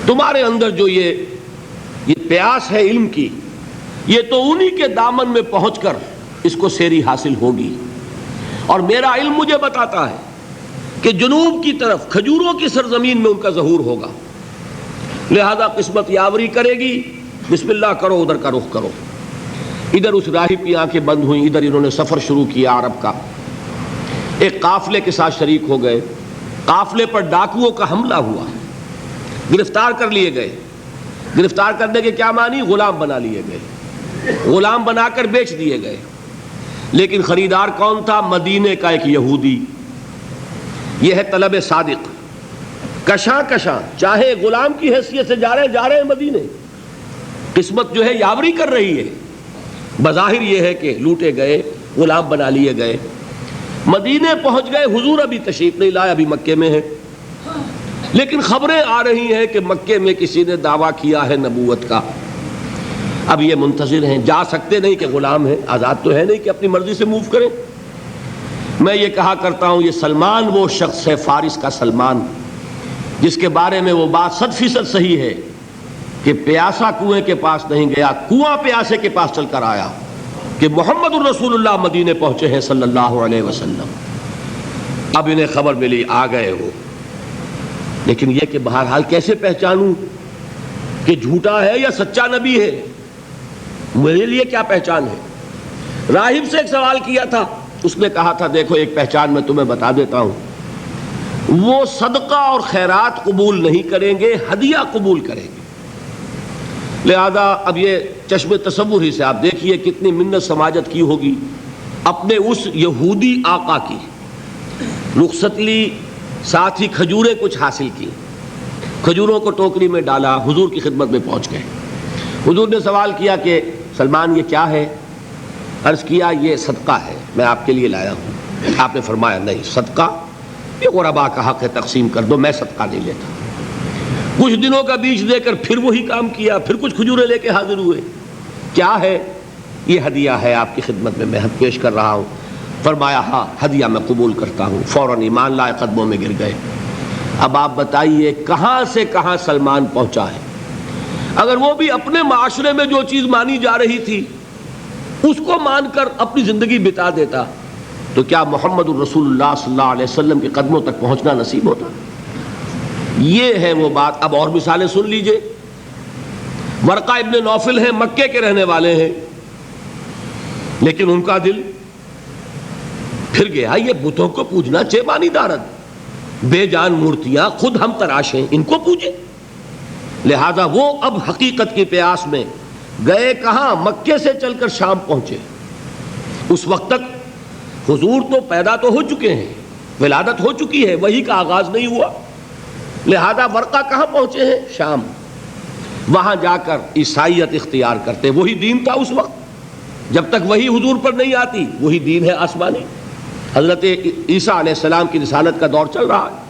تمہارے اندر جو یہ پیاس ہے علم کی، یہ تو انہی کے دامن میں پہنچ کر اس کو سیری حاصل ہوگی. اور میرا علم مجھے بتاتا ہے کہ جنوب کی طرف کھجوروں کی سرزمین میں ان کا ظہور ہوگا. لہذا قسمت یاوری کرے گی، بسم اللہ کرو، ادھر کا رخ کرو. ادھر اس راہب کی آنکھیں بند ہوئیں، ادھر انہوں نے سفر شروع کیا عرب کا. ایک قافلے کے ساتھ شریک ہو گئے. قافلے پر ڈاکوؤں کا حملہ ہوا، گرفتار کر لیے گئے. گرفتار کرنے کے کیا معنی؟ غلام بنا لیے گئے، غلام بنا کر بیچ دیے گئے. لیکن خریدار کون تھا؟ مدینے کا ایک یہودی. یہ ہے طلب صادق. کشاں کشاں چاہے غلام کی حیثیت سے جا رہے ہیں مدینے. قسمت جو ہے یاوری کر رہی ہے. بظاہر یہ ہے کہ لوٹے گئے، غلام بنا لیے گئے. مدینے پہنچ گئے. حضور ابھی تشریف نہیں لائے، ابھی مکے میں ہے. لیکن خبریں آ رہی ہیں کہ مکے میں کسی نے دعویٰ کیا ہے نبوت کا. اب یہ منتظر ہیں، جا سکتے نہیں کہ غلام ہیں، آزاد تو ہے نہیں کہ اپنی مرضی سے موو کریں. میں یہ کہا کرتا ہوں یہ سلمان وہ شخص ہے، فارس کا سلمان، جس کے بارے میں وہ بات 100% صحیح ہے کہ پیاسا کنویں کے پاس نہیں گیا، کنواں پیاسے کے پاس چل کر آیا کہ محمد الرسول اللہ مدینے پہنچے ہیں صلی اللہ علیہ وسلم. اب انہیں خبر ملی، آ گئے وہ. لیکن یہ کہ بہرحال کیسے پہچانوں کہ جھوٹا ہے یا سچا نبی ہے؟ میرے لیے کیا پہچان ہے؟ راہب سے ایک سوال کیا تھا، اس نے کہا تھا دیکھو ایک پہچان میں تمہیں بتا دیتا ہوں، وہ صدقہ اور خیرات قبول نہیں کریں گے، ہدیہ قبول کریں گے. لہذا اب یہ چشم تصور ہی سے آپ دیکھیے کتنی منت سماجت کی ہوگی. اپنے اس یہودی آقا کی رخصت لی، ساتھ ہی کھجوریں کچھ حاصل کی، کھجوروں کو ٹوکری میں ڈالا، حضور کی خدمت میں پہنچ گئے. حضور نے سوال کیا کہ سلمان یہ کیا ہے؟ عرض کیا یہ صدقہ ہے، میں آپ کے لیے لایا ہوں. آپ نے فرمایا نہیں، صدقہ یہ غربا کا حق ہے، تقسیم کر دو، میں صدقہ نہیں لیتا. کچھ دنوں کا بیچ دے کر پھر وہی کام کیا، پھر کچھ کھجوریں لے کے حاضر ہوئے. کیا ہے؟ یہ ہدیہ ہے، آپ کی خدمت میں میں پیش کر رہا ہوں. فرمایا ہاں ہدیہ میں قبول کرتا ہوں. فوراً ایمان لائے، قدموں میں گر گئے. اب آپ بتائیے کہاں سے کہاں سلمان پہنچا ہے. اگر وہ بھی اپنے معاشرے میں جو چیز مانی جا رہی تھی اس کو مان کر اپنی زندگی بتا دیتا تو کیا محمد الرسول اللہ صلی اللہ علیہ وسلم کے قدموں تک پہنچنا نصیب ہوتا؟ یہ ہے وہ بات. اب اور مثالیں سن لیجئے. ورقہ ابن نوفل ہیں، مکے کے رہنے والے ہیں، لیکن ان کا دل پھر گیا یہ بتوں کو پوجنا چیبانی دارد، بے جان مورتیاں خود ہم تراشیں، ان کو پوجیں. لہذا وہ اب حقیقت کی پیاس میں گئے. کہاں؟ مکے سے چل کر شام پہنچے. اس وقت تک حضور تو پیدا تو ہو چکے ہیں، ولادت ہو چکی ہے، وحی کا آغاز نہیں ہوا. لہذا ورقہ کہاں پہنچے ہیں؟ شام. وہاں جا کر عیسائیت اختیار کرتے. وہی دین تھا اس وقت، جب تک وہی حضور پر نہیں آتی وہی دین ہے آسمانی. حضرت عیسیٰ علیہ السلام کی رسالت کا دور چل رہا ہے،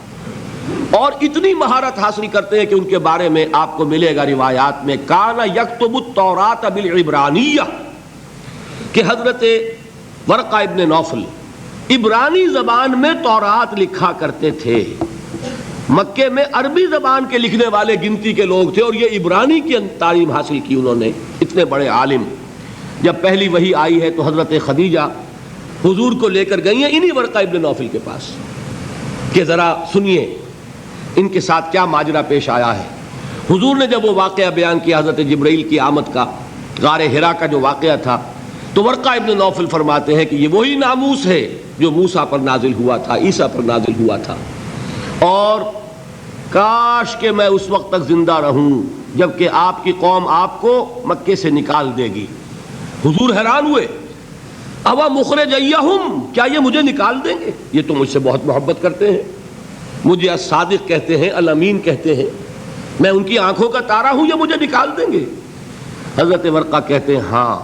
اور اتنی مہارت حاصل کرتے ہیں کہ ان کے بارے میں آپ کو ملے گا روایات میں کانا یکتب التوراۃ بالعبرانیہ، کہ حضرت ورقہ ابن نوفل عبرانی زبان میں تورات لکھا کرتے تھے. مکے میں عربی زبان کے لکھنے والے گنتی کے لوگ تھے، اور یہ عبرانی کی تعلیم حاصل کی انہوں نے. اتنے بڑے عالم. جب پہلی وحی آئی ہے تو حضرت خدیجہ حضور کو لے کر گئی ہیں انہی ورقہ ابن نوفل کے پاس کہ ذرا سنیے ان کے ساتھ کیا ماجرا پیش آیا ہے. حضور نے جب وہ واقعہ بیان کیا حضرت جبرائیل کی آمد کا، غار حرا کا جو واقعہ تھا، تو ورقہ ابن نوفل فرماتے ہیں کہ یہ وہی ناموس ہے جو موسیٰ پر نازل ہوا تھا، عیسیٰ پر نازل ہوا تھا، اور کاش کہ میں اس وقت تک زندہ رہوں جبکہ آپ کی قوم آپ کو مکے سے نکال دے گی. حضور حیران ہوئے، اوا مخرجیہم، کیا یہ مجھے نکال دیں گے؟ یہ تو مجھ سے بہت محبت کرتے ہیں، مجھے الصادق کہتے ہیں، الامین کہتے ہیں، میں ان کی آنکھوں کا تارا ہوں، یہ مجھے نکال دیں گے؟ حضرت ورقہ کہتے ہیں ہاں،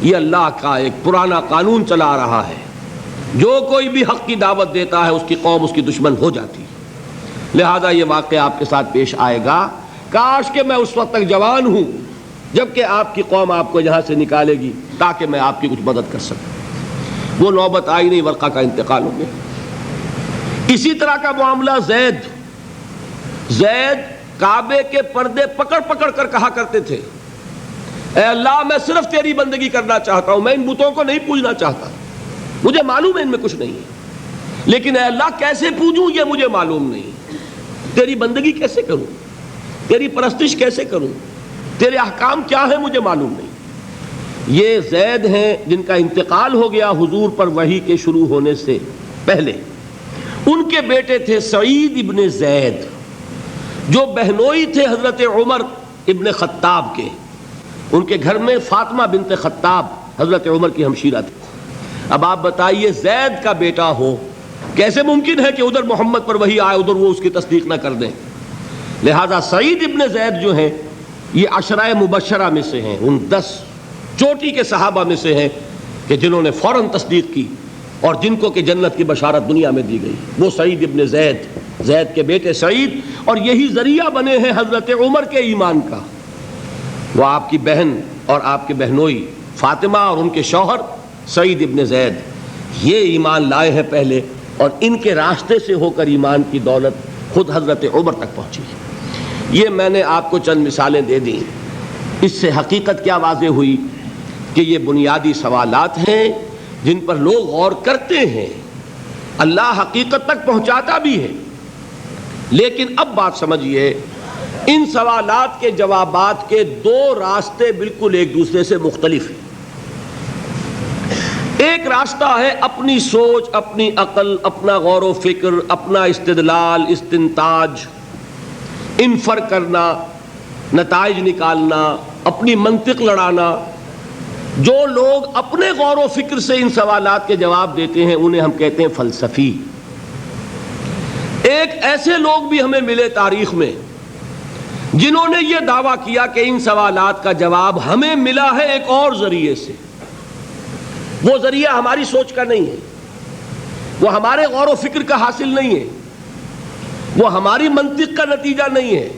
یہ اللہ کا ایک پرانا قانون چلا رہا ہے، جو کوئی بھی حق کی دعوت دیتا ہے اس کی قوم اس کی دشمن ہو جاتی ہے۔ لہذا یہ واقعہ آپ کے ساتھ پیش آئے گا۔ کاش کہ میں اس وقت تک جوان ہوں جبکہ آپ کی قوم آپ کو یہاں سے نکالے گی تاکہ میں آپ کی کچھ مدد کر سکوں۔ وہ نوبت آئی نہیں، ورقہ کا انتقال ہو گیا۔ اسی طرح کا معاملہ زید کعبے کے پردے پکڑ پکڑ کر کہا کرتے تھے، اے اللہ میں صرف تیری بندگی کرنا چاہتا ہوں، میں ان بتوں کو نہیں پوجنا چاہتا، مجھے معلوم ہے ان میں کچھ نہیں ہے، لیکن اے اللہ کیسے پوجوں یہ مجھے معلوم نہیں، تیری بندگی کیسے کروں، تیری پرستش کیسے کروں، تیرے احکام کیا ہیں مجھے معلوم نہیں۔ یہ زید ہیں جن کا انتقال ہو گیا حضور پر وحی کے شروع ہونے سے پہلے۔ ان کے بیٹے تھے سعید ابن زید جو بہنوئی تھے حضرت عمر ابن خطاب کے، ان کے گھر میں فاطمہ بنت خطاب حضرت عمر کی ہمشیرہ تھی۔ اب آپ بتائیے زید کا بیٹا ہو، کیسے ممکن ہے کہ ادھر محمد پر وحی آئے ادھر وہ اس کی تصدیق نہ کر دیں؟ لہذا سعید ابن زید جو ہیں یہ عشرہ مبشرہ میں سے ہیں، ان 10 چوٹی کے صحابہ میں سے ہیں کہ جنہوں نے فوراً تصدیق کی اور جن کو کہ جنت کی بشارت دنیا میں دی گئی۔ وہ سعید ابن زید کے بیٹے سعید، اور یہی ذریعہ بنے ہیں حضرت عمر کے ایمان کا۔ وہ آپ کی بہن اور آپ کے بہنوئی فاطمہ اور ان کے شوہر سعید ابن زید یہ ایمان لائے ہیں پہلے، اور ان کے راستے سے ہو کر ایمان کی دولت خود حضرت عمر تک پہنچی۔ یہ میں نے آپ کو چند مثالیں دے دیں، اس سے حقیقت کیا واضح ہوئی کہ یہ بنیادی سوالات ہیں جن پر لوگ غور کرتے ہیں، اللہ حقیقت تک پہنچاتا بھی ہے، لیکن اب بات سمجھیے ان سوالات کے جوابات کے 2 راستے بالکل ایک دوسرے سے مختلف ہیں۔ ایک راستہ ہے اپنی سوچ، اپنی عقل، اپنا غور و فکر، اپنا استدلال، استنتاج، انفر کرنا، نتائج نکالنا، اپنی منطق لڑانا۔ جو لوگ اپنے غور و فکر سے ان سوالات کے جواب دیتے ہیں انہیں ہم کہتے ہیں فلسفی۔ ایک ایسے لوگ بھی ہمیں ملے تاریخ میں جنہوں نے یہ دعویٰ کیا کہ ان سوالات کا جواب ہمیں ملا ہے ایک اور ذریعے سے، وہ ذریعہ ہماری سوچ کا نہیں ہے، وہ ہمارے غور و فکر کا حاصل نہیں ہے، وہ ہماری منطق کا نتیجہ نہیں ہے،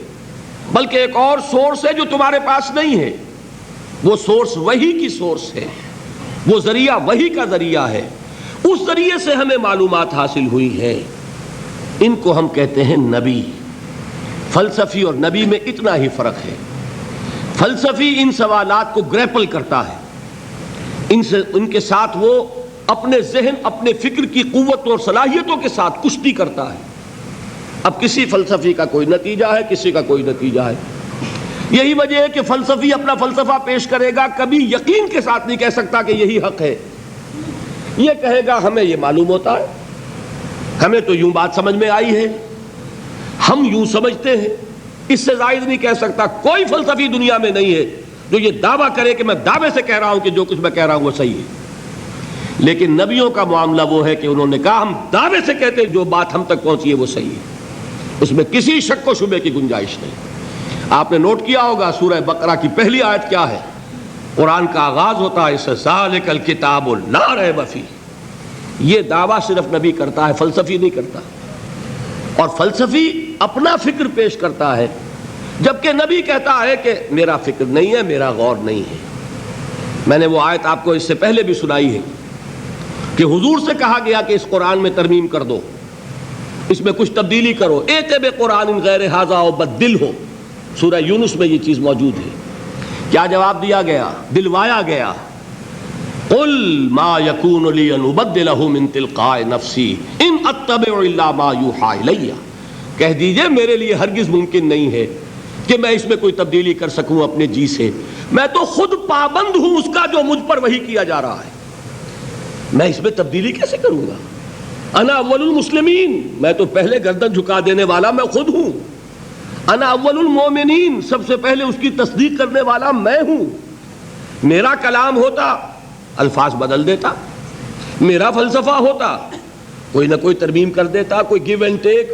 بلکہ ایک اور سورس ہے جو تمہارے پاس نہیں ہے۔ وہ سورس وحی کی سورس ہے، وہ ذریعہ وحی کا ذریعہ ہے، اس ذریعے سے ہمیں معلومات حاصل ہوئی ہے۔ ان کو ہم کہتے ہیں نبی۔ فلسفی اور نبی میں اتنا ہی فرق ہے۔ فلسفی ان سوالات کو گریپل کرتا ہے، ان کے ساتھ وہ اپنے ذہن، اپنے فکر کی قوت اور صلاحیتوں کے ساتھ کشتی کرتا ہے۔ اب کسی فلسفی کا کوئی نتیجہ ہے، کسی کا کوئی نتیجہ ہے۔ یہی وجہ ہے کہ فلسفی اپنا فلسفہ پیش کرے گا، کبھی یقین کے ساتھ نہیں کہہ سکتا کہ یہی حق ہے۔ یہ کہے گا ہمیں یہ معلوم ہوتا ہے، ہمیں تو یوں بات سمجھ میں آئی ہے، ہم یوں سمجھتے ہیں، اس سے زائد نہیں کہہ سکتا۔ کوئی فلسفی دنیا میں نہیں ہے جو یہ دعویٰ کرے کہ میں دعوے سے کہہ رہا ہوں کہ جو کچھ میں کہہ رہا ہوں وہ صحیح ہے۔ لیکن نبیوں کا معاملہ وہ ہے کہ انہوں نے کہا ہم دعوے سے کہتے ہیں جو بات ہم تک پہنچی ہے وہ صحیح ہے، اس میں کسی شک و شبے کی گنجائش نہیں۔ آپ نے نوٹ کیا ہوگا سورہ بقرہ کی پہلی آیت کیا ہے؟ قرآن کا آغاز ہوتا ہے اس سے ذالک الکتاب لا ریب فیہ۔ یہ دعویٰ صرف نبی کرتا ہے، فلسفی نہیں کرتا، اور فلسفی اپنا فکر پیش کرتا ہے، جبکہ نبی کہتا ہے کہ میرا فکر نہیں ہے، میرا غور نہیں ہے۔ میں نے وہ آیت آپ کو اس سے پہلے بھی سنائی ہے کہ حضور سے کہا گیا کہ اس قرآن میں ترمیم کر دو، اس میں کچھ تبدیلی کرو، ایت بقرآن غیر ھذا وبدل ہو۔ سورہ یونس میں یہ چیز موجود ہے۔ کیا جواب دیا گیا؟ دلوایا گیا، قل ما یکون لی ان ابدلہ من تلقاء نفسی ان اتبع الا ما یوحی الی۔ کہہ دیجئے میرے لیے ہرگز ممکن نہیں ہے کہ میں اس میں کوئی تبدیلی کر سکوں اپنے جی سے، میں تو خود پابند ہوں اس کا جو مجھ پر وحی کیا جا رہا ہے، میں اس میں تبدیلی کیسے کروں گا؟ انا اول المسلمین، میں تو پہلے گردن جھکا دینے والا میں خود ہوں۔ انا اول المومنین، سب سے پہلے اس کی تصدیق کرنے والا میں ہوں۔ میرا کلام ہوتا الفاظ بدل دیتا، میرا فلسفہ ہوتا کوئی نہ کوئی ترمیم کر دیتا، کوئی گیو اینڈ ٹیک،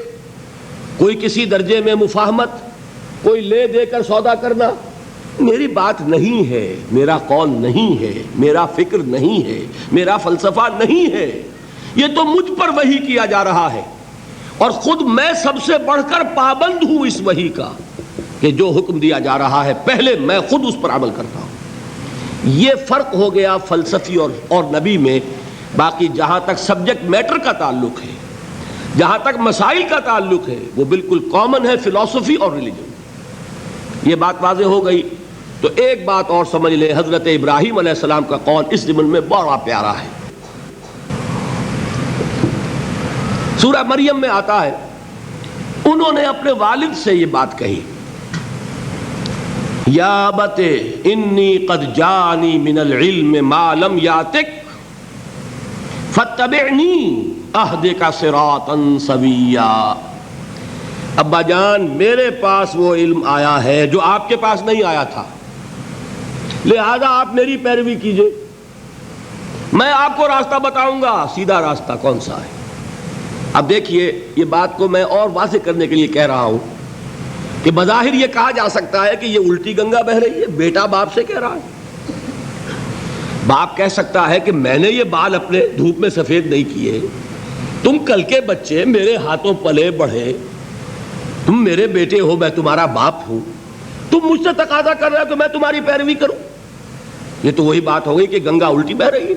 کوئی کسی درجے میں مفاہمت، کوئی لے دے کر سودا کرنا، میری بات نہیں ہے، میرا قول نہیں ہے، میرا فکر نہیں ہے، میرا فلسفہ نہیں ہے، یہ تو مجھ پر وحی کیا جا رہا ہے، اور خود میں سب سے بڑھ کر پابند ہوں اس وحی کا کہ جو حکم دیا جا رہا ہے پہلے میں خود اس پر عمل کرتا ہوں۔ یہ فرق ہو گیا فلسفی اور نبی میں۔ باقی جہاں تک سبجیکٹ میٹر کا تعلق ہے، جہاں تک مسائل کا تعلق ہے، وہ بالکل کامن ہے فلسفی اور ریلیجن۔ یہ بات واضح ہو گئی تو ایک بات اور سمجھ لیں، حضرت ابراہیم علیہ السلام کا قول اس ضمن میں بڑا پیارا ہے۔ سورہ مریم میں آتا ہے، انہوں نے اپنے والد سے یہ بات کہی، یا ابت انی قد جانی من العلم ما لم یاتک فاتبعنی اہدک صراطا سویا۔ ابا جان، میرے پاس وہ علم آیا ہے جو آپ کے پاس نہیں آیا تھا، لہذا آپ میری پیروی کیجئے، میں آپ کو راستہ بتاؤں گا، سیدھا راستہ کون سا ہے۔ اب دیکھیے، یہ بات کو میں اور واضح کرنے کے لیے کہہ رہا ہوں کہ بظاہر یہ کہا جا سکتا ہے کہ یہ الٹی گنگا بہہ رہی ہے، بیٹا باپ سے کہہ رہا ہے۔ باپ کہہ سکتا ہے کہ میں نے یہ بال اپنے دھوپ میں سفید نہیں کیے، تم کل کے بچے میرے ہاتھوں پلے بڑھے، تم میرے بیٹے ہو، میں تمہارا باپ ہوں، تم مجھ سے تقاضا کر رہے ہو کہ میں تمہاری پیروی کروں۔ یہ تو وہی بات ہو گئی کہ گنگا الٹی بہہ رہی ہے،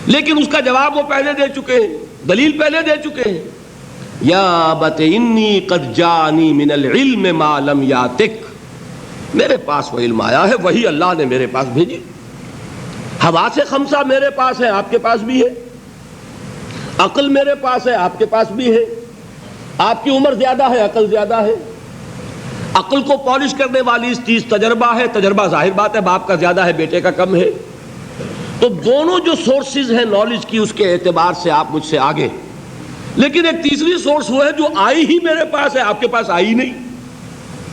لیکن اس کا جواب وہ پہلے دے چکے ہیں، دلیل پہلے دے چکے ہیں۔ یا ابت انی قد جانی من العلم ما لم یاتک، میرے پاس وہ علم آیا ہے، وہی اللہ نے میرے پاس بھیجی۔ حواس خمسہ میرے پاس ہے، آپ کے پاس بھی ہے، عقل میرے پاس ہے، آپ کے پاس بھی ہے۔ آپ کی عمر زیادہ ہے، عقل زیادہ ہے، عقل کو پالش کرنے والی چیز تجربہ ہے، تجربہ ظاہر بات ہے باپ کا زیادہ ہے، بیٹے کا کم ہے، تو دونوں جو سورسز ہیں نالج کی، اس کے اعتبار سے آپ مجھ سے آگے۔ لیکن ایک تیسری سورس وہ ہے جو آئی ہی میرے پاس ہے، آپ کے پاس آئی نہیں۔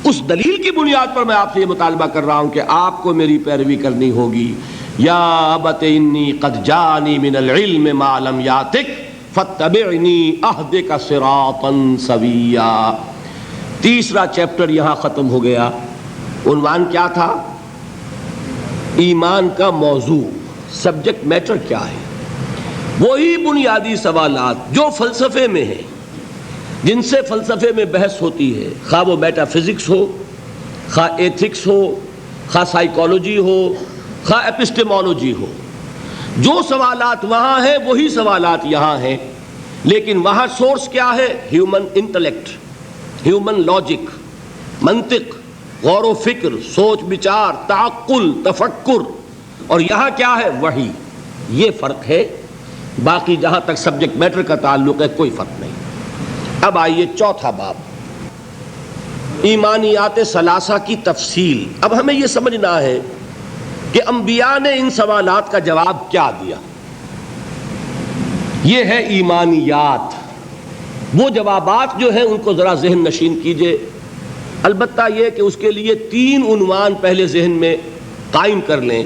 اس دلیل کی بنیاد پر میں آپ سے یہ مطالبہ کر رہا ہوں کہ آپ کو میری پیروی کرنی ہوگی۔ یا ابت انی قد جانی من العلم ما لم یاتک فاتبعنی اہدک صراطا سویا۔ تیسرا چیپٹر یہاں ختم ہو گیا۔ عنوان کیا تھا؟ ایمان کا موضوع، سبجیکٹ میٹر کیا ہے؟ وہی بنیادی سوالات جو فلسفے میں ہیں، جن سے فلسفے میں بحث ہوتی ہے، خواہ وہ میٹا فزکس ہو، خواہ ایتھکس ہو، خواہ سائیکالوجی ہو، خواہ ایپسٹیمولوجی ہو۔ جو سوالات وہاں ہیں وہی سوالات یہاں ہیں، لیکن وہاں سورس کیا ہے؟ ہیومن انٹلیکٹ، ہیومن لاجک، منطق، غور و فکر، سوچ بچار، تعقل، تفکر، اور یہاں کیا ہے؟ وحی۔ یہ فرق ہے، باقی جہاں تک سبجیکٹ میٹر کا تعلق ہے کوئی فرق نہیں۔ اب آئیے چوتھا باب، ایمانیات ثلاثہ کی تفصیل۔ اب ہمیں یہ سمجھنا ہے کہ انبیاء نے ان سوالات کا جواب کیا دیا۔ یہ ہے ایمانیات۔ وہ جوابات جو ہیں ان کو ذرا ذہن نشین کیجئے، البتہ یہ کہ اس کے لیے 3 عنوان پہلے ذہن میں قائم کر لیں۔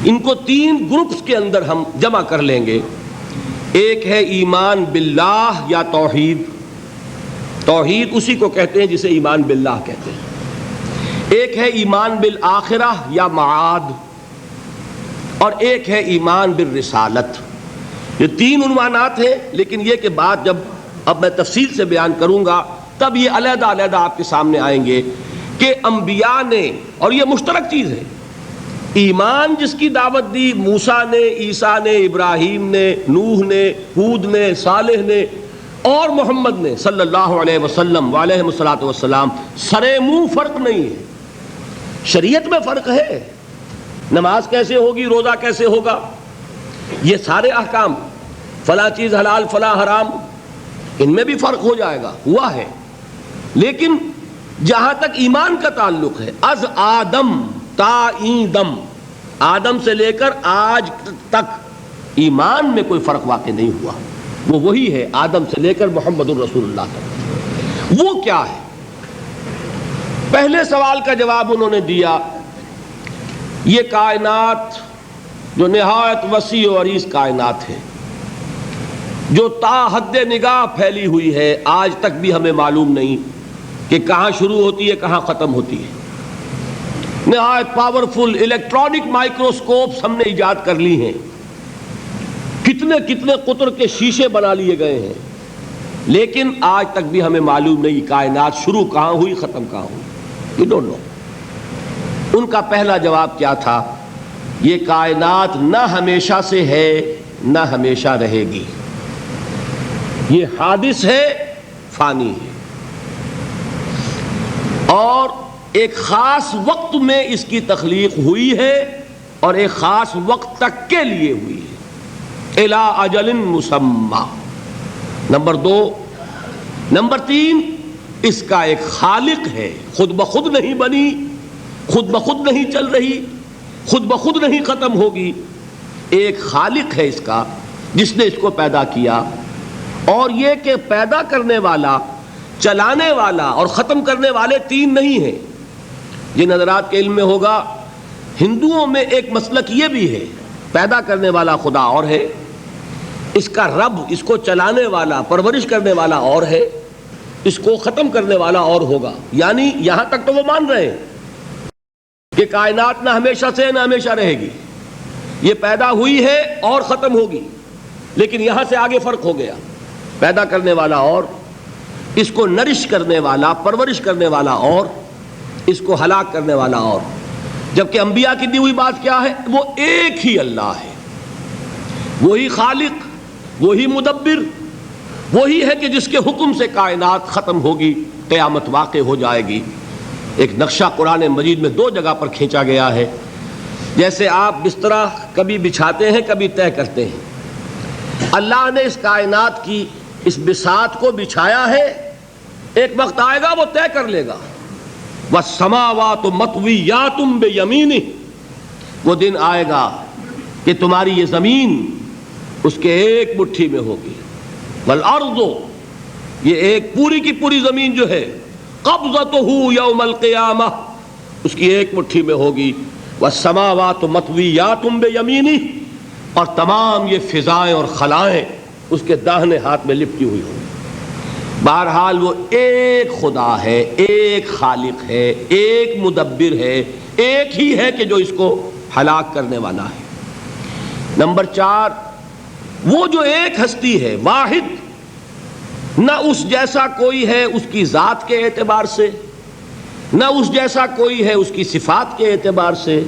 ان کو 3 گروپس کے اندر ہم جمع کر لیں گے۔ ایک ہے ایمان باللہ یا توحید، توحید اسی کو کہتے ہیں جسے ایمان باللہ کہتے ہیں۔ ایک ہے ایمان بالآخرہ یا معاد، اور ایک ہے ایمان بالرسالت۔ یہ 3 عنوانات ہیں، لیکن یہ کہ بات جب اب میں تفصیل سے بیان کروں گا تب یہ علیحدہ علیحدہ آپ کے سامنے آئیں گے کہ انبیاء نے، اور یہ مشترک چیز ہے، ایمان جس کی دعوت دی موسیٰ نے، عیسیٰ نے، ابراہیم نے، نوح نے، ہود نے، صالح نے اور محمد نے صلی اللہ علیہ وسلم وعلیہ الصلوۃ والسلام، سرے منہ فرق نہیں ہے۔ شریعت میں فرق ہے، نماز کیسے ہوگی، روزہ کیسے ہوگا، یہ سارے احکام، فلاں چیز حلال فلاں حرام، ان میں بھی فرق ہو جائے گا، ہوا ہے۔ لیکن جہاں تک ایمان کا تعلق ہے، از آدم تا ایدم، آدم سے لے کر آج تک ایمان میں کوئی فرق واقع نہیں ہوا، وہ وہی ہے آدم سے لے کر محمد الرسول اللہ تک۔ وہ کیا ہے؟ پہلے سوال کا جواب انہوں نے دیا، یہ کائنات جو نہایت وسیع و عریض کائنات ہے، جو تا حد نگاہ پھیلی ہوئی ہے، آج تک بھی ہمیں معلوم نہیں کہ کہاں شروع ہوتی ہے کہاں ختم ہوتی ہے۔ نہایت پاورفل الیکٹرانک مائکروسکوپس ہم نے ایجاد کر لی ہیں، کتنے کتنے قطر کے شیشے بنا لیے گئے ہیں، لیکن آج تک بھی ہمیں معلوم نہیں کائنات شروع کہاں ہوئی ختم کہاں ہوئی. We don't know. ان کا پہلا جواب کیا تھا؟ یہ کائنات نہ ہمیشہ سے ہے نہ ہمیشہ رہے گی، یہ حادث ہے، فانی ہے، اور ایک خاص وقت میں اس کی تخلیق ہوئی ہے اور ایک خاص وقت تک کے لیے ہوئی ہے، الی اجل مسمی. نمبر 2. نمبر 3، اس کا ایک خالق ہے، خود بخود نہیں بنی، خود بخود نہیں چل رہی، خود بخود نہیں ختم ہوگی. ایک خالق ہے اس کا جس نے اس کو پیدا کیا، اور یہ کہ پیدا کرنے والا، چلانے والا اور ختم کرنے والے 3 نہیں ہیں. جن حضرات کے علم میں ہوگا، ہندوؤں میں ایک مسلک یہ بھی ہے، پیدا کرنے والا خدا اور ہے، اس کا رب، اس کو چلانے والا، پرورش کرنے والا اور ہے، اس کو ختم کرنے والا اور ہوگا. یعنی یہاں تک تو وہ مان رہے ہیں کہ کائنات نہ ہمیشہ سے نہ ہمیشہ رہے گی، یہ پیدا ہوئی ہے اور ختم ہوگی، لیکن یہاں سے آگے فرق ہو گیا، پیدا کرنے والا اور، اس کو نرش کرنے والا، پرورش کرنے والا اور، اس کو ہلاک کرنے والا اور. جبکہ انبیاء کی دی ہوئی بات کیا ہے؟ وہ ایک ہی اللہ ہے، وہی خالق، وہی مدبر، وہی ہے کہ جس کے حکم سے کائنات ختم ہوگی، قیامت واقع ہو جائے گی. ایک نقشہ قرآن مجید میں 2 جگہ پر کھینچا گیا ہے. جیسے آپ بسترا کبھی بچھاتے ہیں کبھی طے کرتے ہیں، اللہ نے اس کائنات کی اس بساط کو بچھایا ہے، ایک وقت آئے گا وہ طے کر لے گا. وَالسَّمَاوَاتُ مَطْوِيَّاتٌ بِيَمِينِهِ، وہ دن آئے گا کہ تمہاری یہ زمین اس کے ایک مٹھی میں ہوگی. وَالْأَرْضُ، یہ ایک پوری کی پوری زمین جو ہے، قَبْضَتُهُ يَوْمَ الْقِيَامَةِ، اس کی ایک مٹھی میں ہوگی. وَالسَّمَاوَاتُ مَطْوِيَّاتٌ بِيَمِينِهِ، اور تمام یہ فضائیں اور خلائیں اس کے داہنے ہاتھ میں لپٹی ہوئی ہوں. بہرحال وہ ایک خدا ہے، ایک خالق ہے، ایک مدبر ہے، ایک ہی ہے کہ جو اس کو ہلاک کرنے والا ہے. نمبر 4، وہ جو ایک ہستی ہے، واحد، نہ اس جیسا کوئی ہے اس کی ذات کے اعتبار سے، نہ اس جیسا کوئی ہے اس کی صفات کے اعتبار سے،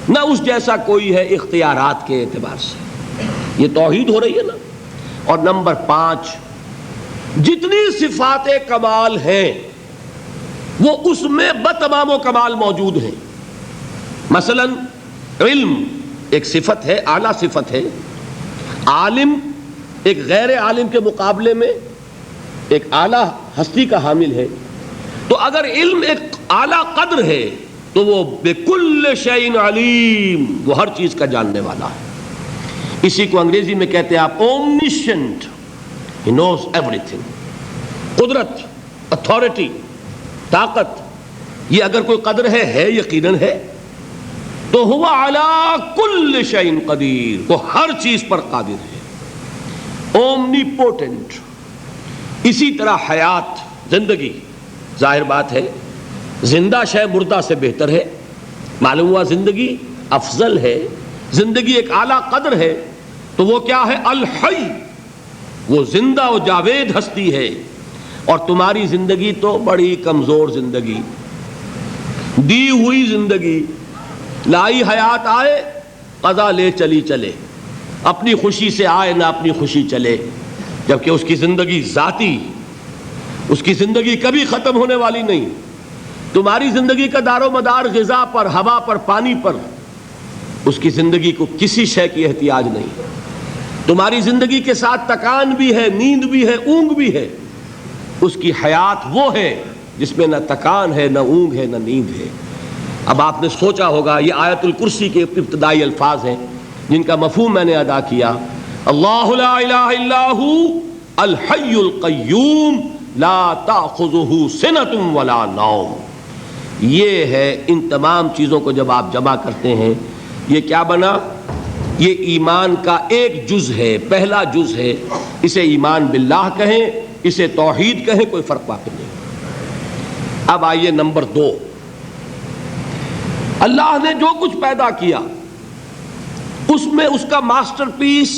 نہ اس جیسا کوئی ہے اختیارات کے اعتبار سے. یہ توحید ہو رہی ہے نا. اور نمبر 5، جتنی صفات کمال ہیں وہ اس میں بتمام و کمال موجود ہیں. مثلا علم ایک صفت ہے، اعلیٰ صفت ہے. عالم ایک غیر عالم کے مقابلے میں ایک اعلیٰ ہستی کا حامل ہے. تو اگر علم ایک اعلیٰ قدر ہے تو وہ بکل شیء علیم، وہ ہر چیز کا جاننے والا ہے. اسی کو انگریزی میں کہتے ہیں آپ اومنیشنٹ، he knows everything. قدرت، اتھارٹی، طاقت، یہ اگر کوئی قدر ہے یقیناً ہے، تو هو علی کل شیء قدیر، وہ ہر چیز پر قادر ہے. Omni potent. اسی طرح حیات، زندگی، ظاہر بات ہے زندہ شے مردہ سے بہتر ہے، معلوم ہوا زندگی افضل ہے، زندگی ایک اعلیٰ قدر ہے. تو وہ کیا ہے؟ الحی، وہ زندہ و جاوید ہستی ہے. اور تمہاری زندگی تو بڑی کمزور زندگی، دی ہوئی زندگی، لائی حیات آئے قضا لے چلی چلے، اپنی خوشی سے آئے نہ اپنی خوشی چلے. جبکہ اس کی زندگی ذاتی، اس کی زندگی کبھی ختم ہونے والی نہیں. تمہاری زندگی کا دار و مدار غذا پر، ہوا پر، پانی پر، اس کی زندگی کو کسی شے کی احتیاج نہیں. تمہاری زندگی کے ساتھ تکان بھی ہے، نیند بھی ہے، اونگ بھی ہے. اس کی حیات وہ ہے جس میں نہ تکان ہے، نہ اونگ ہے، نہ نیند ہے. اب آپ نے سوچا ہوگا یہ آیت الکرسی کے ابتدائی الفاظ ہیں جن کا مفہوم میں نے ادا کیا. اللہ لا الہ الا ہو الحی القیوم لا تأخذہ سنۃ ولا نوم. یہ ہے ان تمام چیزوں کو جب آپ جمع کرتے ہیں یہ کیا بنا؟ یہ ایمان کا ایک جز ہے، پہلا جز ہے. اسے ایمان باللہ کہیں، اسے توحید کہیں، کوئی فرق واقع نہیں. اب آئیے نمبر 2، اللہ نے جو کچھ پیدا کیا اس میں اس کا ماسٹر پیس،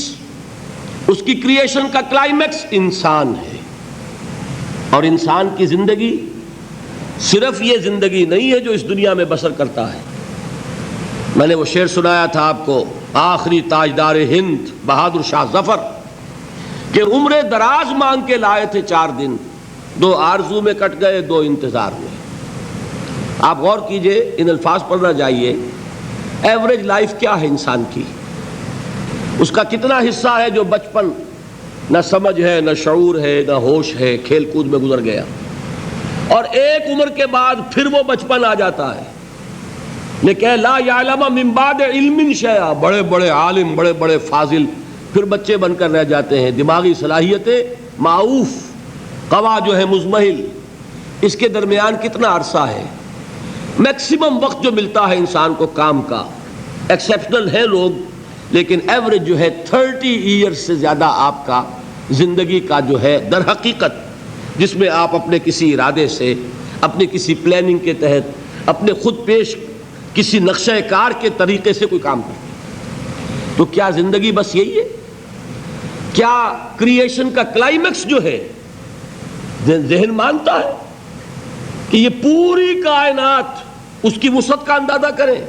اس کی کریشن کا کلائمیکس انسان ہے. اور انسان کی زندگی صرف یہ زندگی نہیں ہے جو اس دنیا میں بسر کرتا ہے. میں نے وہ شعر سنایا تھا آپ کو، آخری تاجدار ہند بہادر شاہ ظفر کہ عمر دراز مانگ کے لائے تھے 4 دن، 2 آرزو میں کٹ گئے، 2 انتظار میں. آپ غور کیجئے، ان الفاظ پر نہ جائیے. ایوریج لائف کیا ہے انسان کی؟ اس کا کتنا حصہ ہے جو بچپن نہ سمجھ ہے، نہ شعور ہے، نہ ہوش ہے، کھیل کود میں گزر گیا، اور ایک عمر کے بعد پھر وہ بچپن آ جاتا ہے. لیکن لا یعلم من بعد علم شیئا، بڑے بڑے عالم، بڑے بڑے فاضل پھر بچے بن کر رہ جاتے ہیں. دماغی صلاحیتیں معوف، قوا جو ہے مزمحل. اس کے درمیان کتنا عرصہ ہے؟ میکسیمم وقت جو ملتا ہے انسان کو کام کا، ایکسیپشنل ہے لوگ، لیکن ایوریج جو ہے 30 ایئرز سے زیادہ آپ کا زندگی کا جو ہے در حقیقت، جس میں آپ اپنے کسی ارادے سے، اپنے کسی پلاننگ کے تحت، اپنے خود پیش کسی نقشہ کار کے طریقے سے کوئی کام کرتے ہیں. تو کیا زندگی بس یہی ہے؟ کیا کریشن کا کلائمیکس جو ہے ذہن مانتا ہے کہ یہ پوری کائنات اس کی وسعت کا اندازہ کریں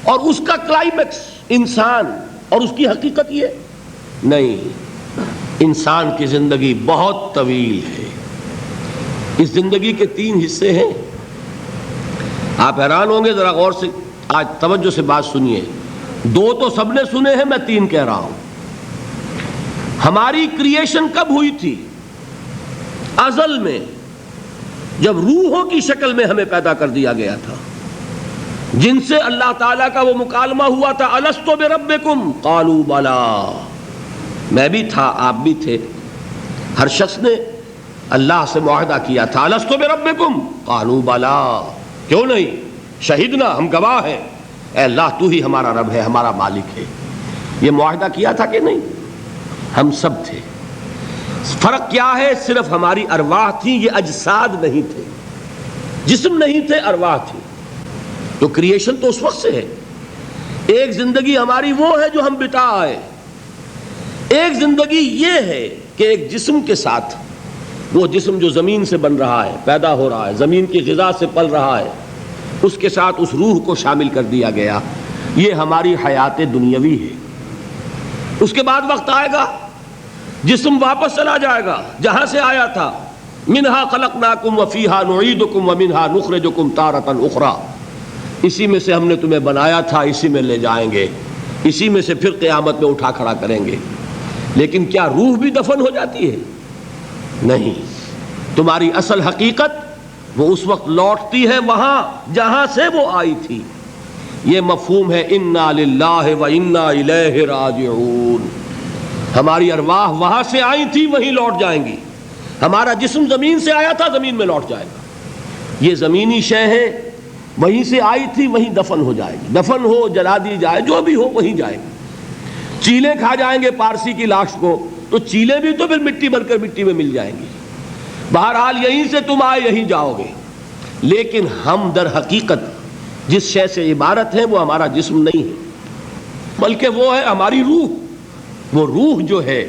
اور اس کا کلائمیکس انسان اور اس کی حقیقت یہ نہیں؟ انسان کی زندگی بہت طویل ہے. اس زندگی کے 3 حصے ہیں. آپ حیران ہوں گے، ذرا غور سے آج توجہ سے بات سنیے. 2 تو سب نے سنے ہیں، میں 3 کہہ رہا ہوں. ہماری کریشن کب ہوئی تھی؟ ازل میں، جب روحوں کی شکل میں ہمیں پیدا کر دیا گیا تھا، جن سے اللہ تعالیٰ کا وہ مکالمہ ہوا تھا، الستو بربکم قالوا بلا. میں بھی تھا، آپ بھی تھے. ہر شخص نے اللہ سے معاہدہ کیا تھا، الستو بربکم قالوا بلا، کیوں نہیں، شہیدنا، ہم گواہ ہیں، اے اللہ تو ہی ہمارا رب ہے، ہمارا مالک ہے. یہ معاہدہ کیا تھا کہ نہیں؟ ہم سب تھے. فرق کیا ہے؟ صرف ہماری ارواح تھیں، یہ اجساد نہیں تھے، جسم نہیں تھے، ارواح تھی. تو کریشن تو اس وقت سے ہے. ایک زندگی ہماری وہ ہے جو ہم بتا آئے. ایک زندگی یہ ہے کہ ایک جسم کے ساتھ، وہ جسم جو زمین سے بن رہا ہے، پیدا ہو رہا ہے، زمین کی غذا سے پل رہا ہے، اس کے ساتھ اس روح کو شامل کر دیا گیا. یہ ہماری حیات دنیاوی ہے. اس کے بعد وقت آئے گا، جسم واپس چلا جائے گا جہاں سے آیا تھا. منہا خلقناکم وفیہا نعیدکم ومنہا نخرجکم تارۃ اخری. اسی میں سے ہم نے تمہیں بنایا تھا، اسی میں لے جائیں گے، اسی میں سے پھر قیامت میں اٹھا کھڑا کریں گے. لیکن کیا روح بھی دفن ہو جاتی ہے؟ نہیں. تمہاری اصل حقیقت وہ اس وقت لوٹتی ہے وہاں جہاں سے وہ آئی تھی. یہ مفہوم ہے انا للہ و انا الیہ راجعون. ہماری ارواح وہاں سے آئی تھی، وہیں لوٹ جائیں گی. ہمارا جسم زمین سے آیا تھا، زمین میں لوٹ جائے گا. یہ زمینی شے ہے، وہیں سے آئی تھی، وہیں دفن ہو جائے گی. دفن ہو، جلا دی جائے، جو بھی ہو وہیں جائے گی. چیلیں کھا جائیں گے پارسی کی لاش کو، تو چیلیں بھی تو پھر مٹی بن کر مٹی میں مل جائیں گی. بہرحال یہیں سے تم آئے، یہیں جاؤ گے. لیکن ہم در حقیقت جس شے سے عبارت ہیں وہ ہمارا جسم نہیں ہے، بلکہ وہ ہے ہماری روح. وہ روح جو ہے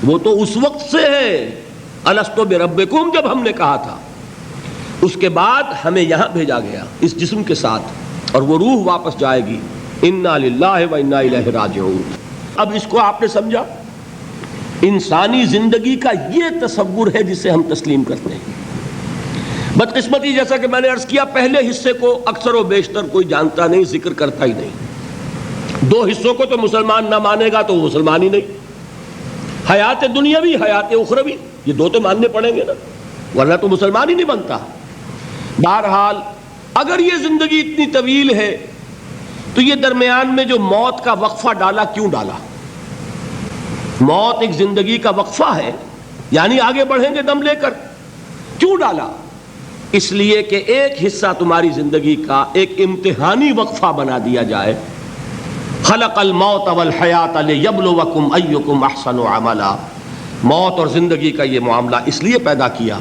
وہ تو اس وقت سے ہے، الستو بربکم، جب ہم نے کہا تھا. اس کے بعد ہمیں یہاں بھیجا گیا اس جسم کے ساتھ، اور وہ روح واپس جائے گی. انا للہ و انا الیہ راجعون. اب اس کو آپ نے سمجھا؟ انسانی زندگی کا یہ تصور ہے جسے ہم تسلیم کرتے ہیں. بدقسمتی جیسا کہ میں نے عرض کیا، پہلے حصے کو اکثر و بیشتر کوئی جانتا نہیں، ذکر کرتا ہی نہیں. 2 حصوں کو تو مسلمان نہ مانے گا تو وہ مسلمان ہی نہیں. حیات دنیاوی، حیات اخروی، یہ 2 تو ماننے پڑیں گے نا، ورنہ تو مسلمان ہی نہیں بنتا. بہرحال اگر یہ زندگی اتنی طویل ہے تو یہ درمیان میں جو موت کا وقفہ ڈالا، کیوں ڈالا؟ موت ایک زندگی کا وقفہ ہے، یعنی آگے بڑھیں گے دم لے کر. کیوں ڈالا؟ اس لیے کہ ایک حصہ تمہاری زندگی کا ایک امتحانی وقفہ بنا دیا جائے. خلق الموت والحیات لیبلوکم ایکم احسن عملا. موت اور زندگی کا یہ معاملہ اس لیے پیدا کیا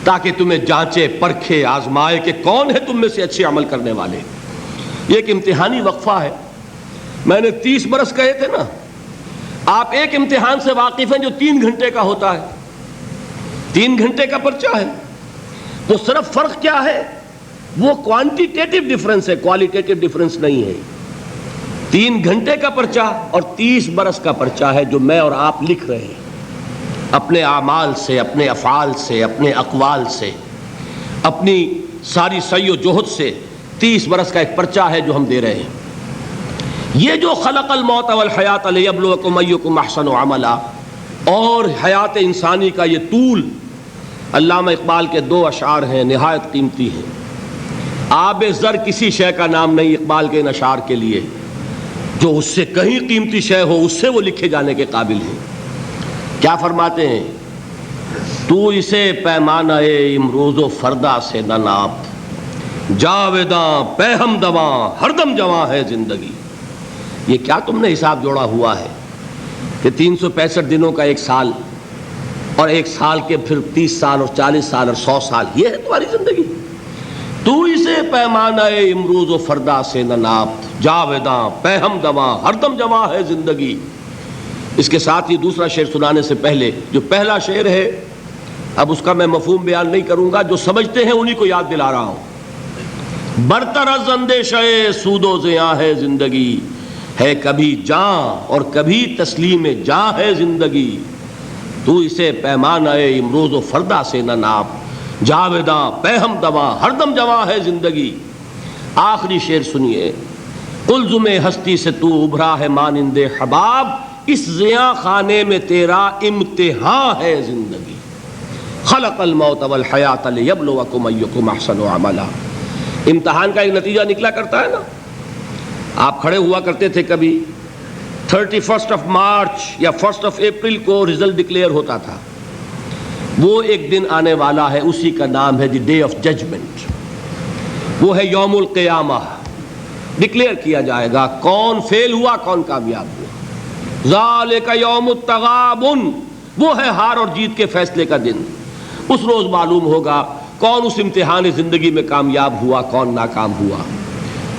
تاکہ تمہیں جانچے، پرکھے، آزمائے کہ کون ہے تم میں سے اچھے عمل کرنے والے. یہ ایک امتحانی وقفہ ہے. میں نے 30 برس کہے تھے نا. آپ ایک امتحان سے واقف ہیں جو 3 گھنٹے کا ہوتا ہے. 3 گھنٹے کا پرچہ ہے. تو صرف فرق کیا ہے؟ وہ کوانٹیٹیو ڈیفرنس ہے, کوالیٹیٹیو ڈیفرنس نہیں ہے. 3 گھنٹے کا پرچہ اور 30 برس کا پرچہ ہے جو میں اور آپ لکھ رہے ہیں اپنے اعمال سے, اپنے افعال سے, اپنے اقوال سے, اپنی ساری سعی و جہد سے. 30 برس کا ایک پرچہ ہے جو ہم دے رہے ہیں. یہ جو خلق الموت والحیات لیبلوکم ایکم احسن عملا, اور حیات انسانی کا یہ طول, علامہ اقبال کے 2 اشعار ہیں نہایت قیمتی ہیں. آب زر کسی شے کا نام نہیں اقبال کے ان اشعار کے لیے. جو اس سے کہیں قیمتی شے ہو اس سے وہ لکھے جانے کے قابل ہیں. کیا فرماتے ہیں؟ تو اسے پیمانہ امروز و فردا سے نہ ناپ, جاویداں پہ ہم دواں ہر دم جواں ہے زندگی. یہ کیا تم نے حساب جوڑا ہوا ہے کہ 365 دنوں کا ایک سال, اور ایک سال کے پھر 30 سال اور 40 سال اور 100 سال, یہ ہے تمہاری زندگی؟ تو اسے پیمانہ امروز و فردا سے نہ ناپ, جاویداں پہ ہم دواں ہر دم جواں ہے زندگی. اس کے ساتھ ہی دوسرا شعر سنانے سے پہلے جو پہلا شعر ہے, اب اس کا میں مفہوم بیان نہیں کروں گا, جو سمجھتے ہیں انہی کو یاد دلا رہا ہوں. برتر از اندیشہ سود و زیاں ہے زندگی, ہے کبھی جاں اور کبھی تسلیم جاں ہے زندگی. تو اسے پیمانہ امروز و فردا سے نہ ناپ, جاویداں پہ ہم دواں ہر دم جواں ہے زندگی. آخری شعر سنیے. قلزم ہستی سے تو ابھرا ہے مانند حباب, اس زیاں خانے میں تیرا امتحان ہے زندگی. خلق الموت والحیات لیبلوکم ایکم احسن عملا. امتحان کا ایک نتیجہ نکلا کرتا ہے نا. آپ کھڑے ہوا کرتے تھے کبھی 31 مارچ یا 1 اپریل کو رزلٹ ڈکلیئر ہوتا تھا. وہ ایک دن آنے والا ہے, اسی کا نام ہے دی ڈے آف ججمنٹ. وہ ہے یوم القیامہ. ڈکلیئر کیا جائے گا کون فیل ہوا کون کامیاب ہوا. ذالک یوم التغابن, وہ ہے ہار اور جیت کے فیصلے کا دن. اس روز معلوم ہوگا کون اس امتحان زندگی میں کامیاب ہوا کون ناکام ہوا.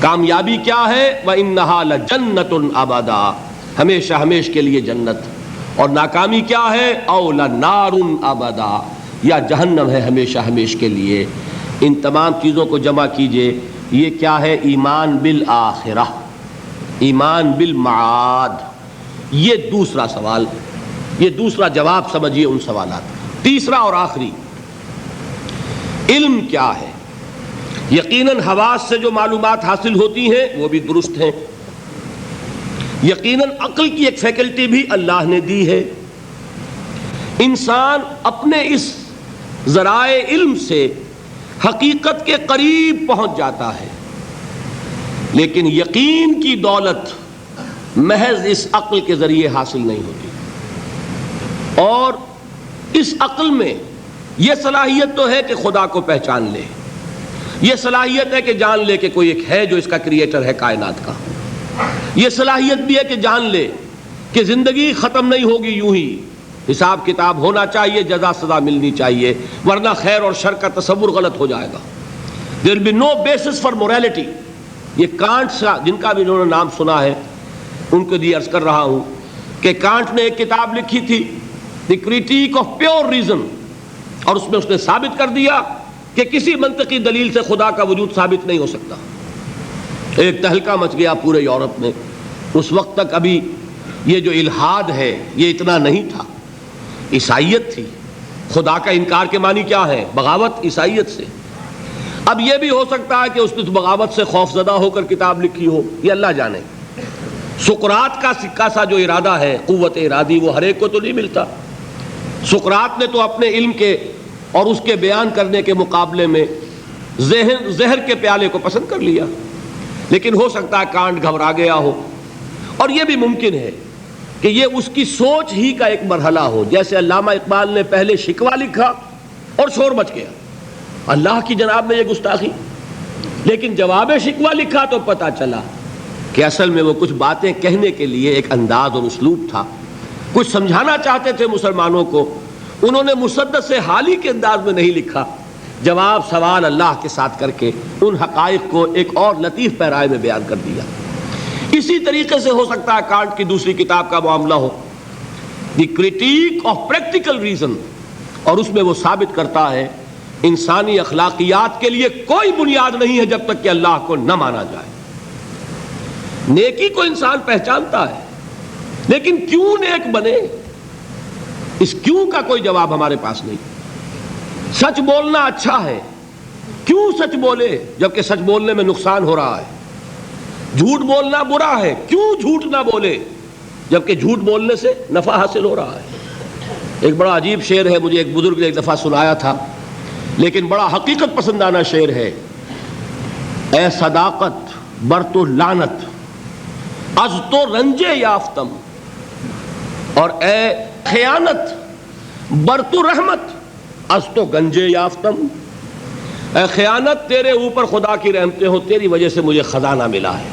کامیابی کیا ہے؟ وَإِنَّهَا لَجَنَّةٌ أَبَدًا, ہمیشہ ہمیش کے لیے جنت. اور ناکامی کیا ہے؟ أَوْ لَنَارٌ أَبَدًا, یا جہنم ہے ہمیشہ ہمیش کے لیے. ان تمام چیزوں کو جمع کیجئے. یہ کیا ہے؟ ایمان بالآخرہ, ایمان بالمعاد. یہ دوسرا سوال, یہ دوسرا جواب سمجھیے ان سوالات. تیسرا اور آخری, علم کیا ہے؟ یقیناً حواس سے جو معلومات حاصل ہوتی ہیں وہ بھی درست ہیں. یقیناً عقل کی ایک فیکلٹی بھی اللہ نے دی ہے. انسان اپنے اس ذرائع علم سے حقیقت کے قریب پہنچ جاتا ہے, لیکن یقین کی دولت محض اس عقل کے ذریعے حاصل نہیں ہوتی. اور اس عقل میں یہ صلاحیت تو ہے کہ خدا کو پہچان لے, یہ صلاحیت ہے کہ جان لے کہ کوئی ایک ہے جو اس کا کریٹر ہے کائنات کا. یہ صلاحیت بھی ہے کہ جان لے کہ زندگی ختم نہیں ہوگی یوں ہی, حساب کتاب ہونا چاہیے, جزا سزا ملنی چاہیے, ورنہ خیر اور شر کا تصور غلط ہو جائے گا. there will be no basis for morality. یہ کانٹ سے, جن کا بھی انہوں نے نام سنا ہے ان کو دی عرض کر رہا ہوں کہ کانٹ نے ایک کتاب لکھی تھی دی کریٹیک آف پیور ریزن, اور اس میں اس نے ثابت کر دیا کہ کسی منطقی دلیل سے خدا کا وجود ثابت نہیں ہو سکتا. ایک تہلکہ مچ گیا پورے یورپ میں. اس وقت تک ابھی یہ جو الحاد ہے یہ اتنا نہیں تھا, عیسائیت تھی. خدا کا انکار کے معنی کیا ہے؟ بغاوت عیسائیت سے. اب یہ بھی ہو سکتا ہے کہ اس نے بغاوت سے خوف زدہ ہو کر کتاب لکھی ہو, یہ اللہ جانے. سقراط کا سکہ سا جو ارادہ ہے, قوت ارادی, وہ ہر ایک کو تو نہیں ملتا. سقراط نے تو اپنے علم کے اور اس کے بیان کرنے کے مقابلے میں زہر کے پیالے کو پسند کر لیا. لیکن ہو سکتا ہے کانٹ گھبرا گیا ہو, اور یہ بھی ممکن ہے کہ یہ اس کی سوچ ہی کا ایک مرحلہ ہو. جیسے علامہ اقبال نے پہلے شکوہ لکھا اور شور مچ گیا, اللہ کی جناب میں یہ گستاخی, لیکن جواب شکوہ لکھا تو پتہ چلا کہ اصل میں وہ کچھ باتیں کہنے کے لیے ایک انداز اور اسلوب تھا, کچھ سمجھانا چاہتے تھے مسلمانوں کو. انہوں نے مسدس حالی کے انداز میں نہیں لکھا جواب سوال اللہ کے ساتھ کر کے ان حقائق کو ایک اور لطیف پیرائے میں بیان کر دیا۔ اسی طریقے سے ہو سکتا ہے کانٹ کی دوسری کتاب کا معاملہ ہو، دی کرٹیک آف پریکٹیکل ریزن، اور اس میں وہ ثابت کرتا ہے انسانی اخلاقیات کے لیے کوئی بنیاد نہیں ہے جب تک کہ اللہ کو نہ مانا جائے۔ نیکی کو انسان پہچانتا ہے، لیکن کیوں نیک بنے، اس کیوں کا کوئی جواب ہمارے پاس نہیں۔ سچ بولنا اچھا ہے، کیوں سچ بولے جبکہ سچ بولنے میں نقصان ہو رہا ہے۔ جھوٹ بولنا برا ہے، کیوں جھوٹ نہ بولے جبکہ جھوٹ بولنے سے نفع حاصل ہو رہا ہے۔ ایک بڑا عجیب شعر ہے، مجھے ایک بزرگ نے ایک دفعہ سنایا تھا، لیکن بڑا حقیقت پسندانہ شعر ہے۔ اے صداقت بر تو لعنت از تو رنجے یافتم، اور اے خیانت بر تو رحمت از تو گنجے یافتم۔ اے خیانت، تیرے اوپر خدا کی رحمتیں ہو، تیری وجہ سے مجھے خزانہ ملا ہے،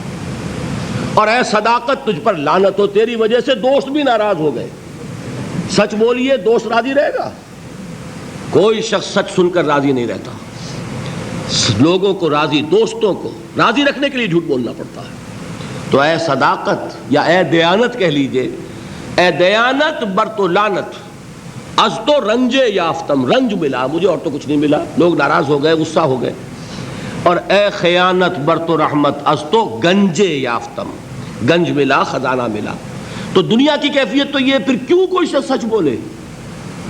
اور اے صداقت تجھ پر لعنت ہو، تیری وجہ سے دوست بھی ناراض ہو گئے۔ سچ بولیے، دوست راضی رہے گا؟ کوئی شخص سچ سن کر راضی نہیں رہتا۔ لوگوں کو راضی، دوستوں کو راضی رکھنے کے لیے جھوٹ بولنا پڑتا ہے۔ تو اے صداقت یا اے دیانت کہہ لیجئے، اے دیانت بر تو لعنت از تو رنجے یافتم، رنج ملا مجھے اور تو کچھ نہیں ملا، لوگ ناراض ہو گئے، غصہ ہو گئے۔ اور اے خیانت بر تو رحمت از تو گنجے یافتم، گنج ملا، خزانہ ملا۔ تو دنیا کی کیفیت تو یہ، پھر کیوں کوئی شخص سچ بولے،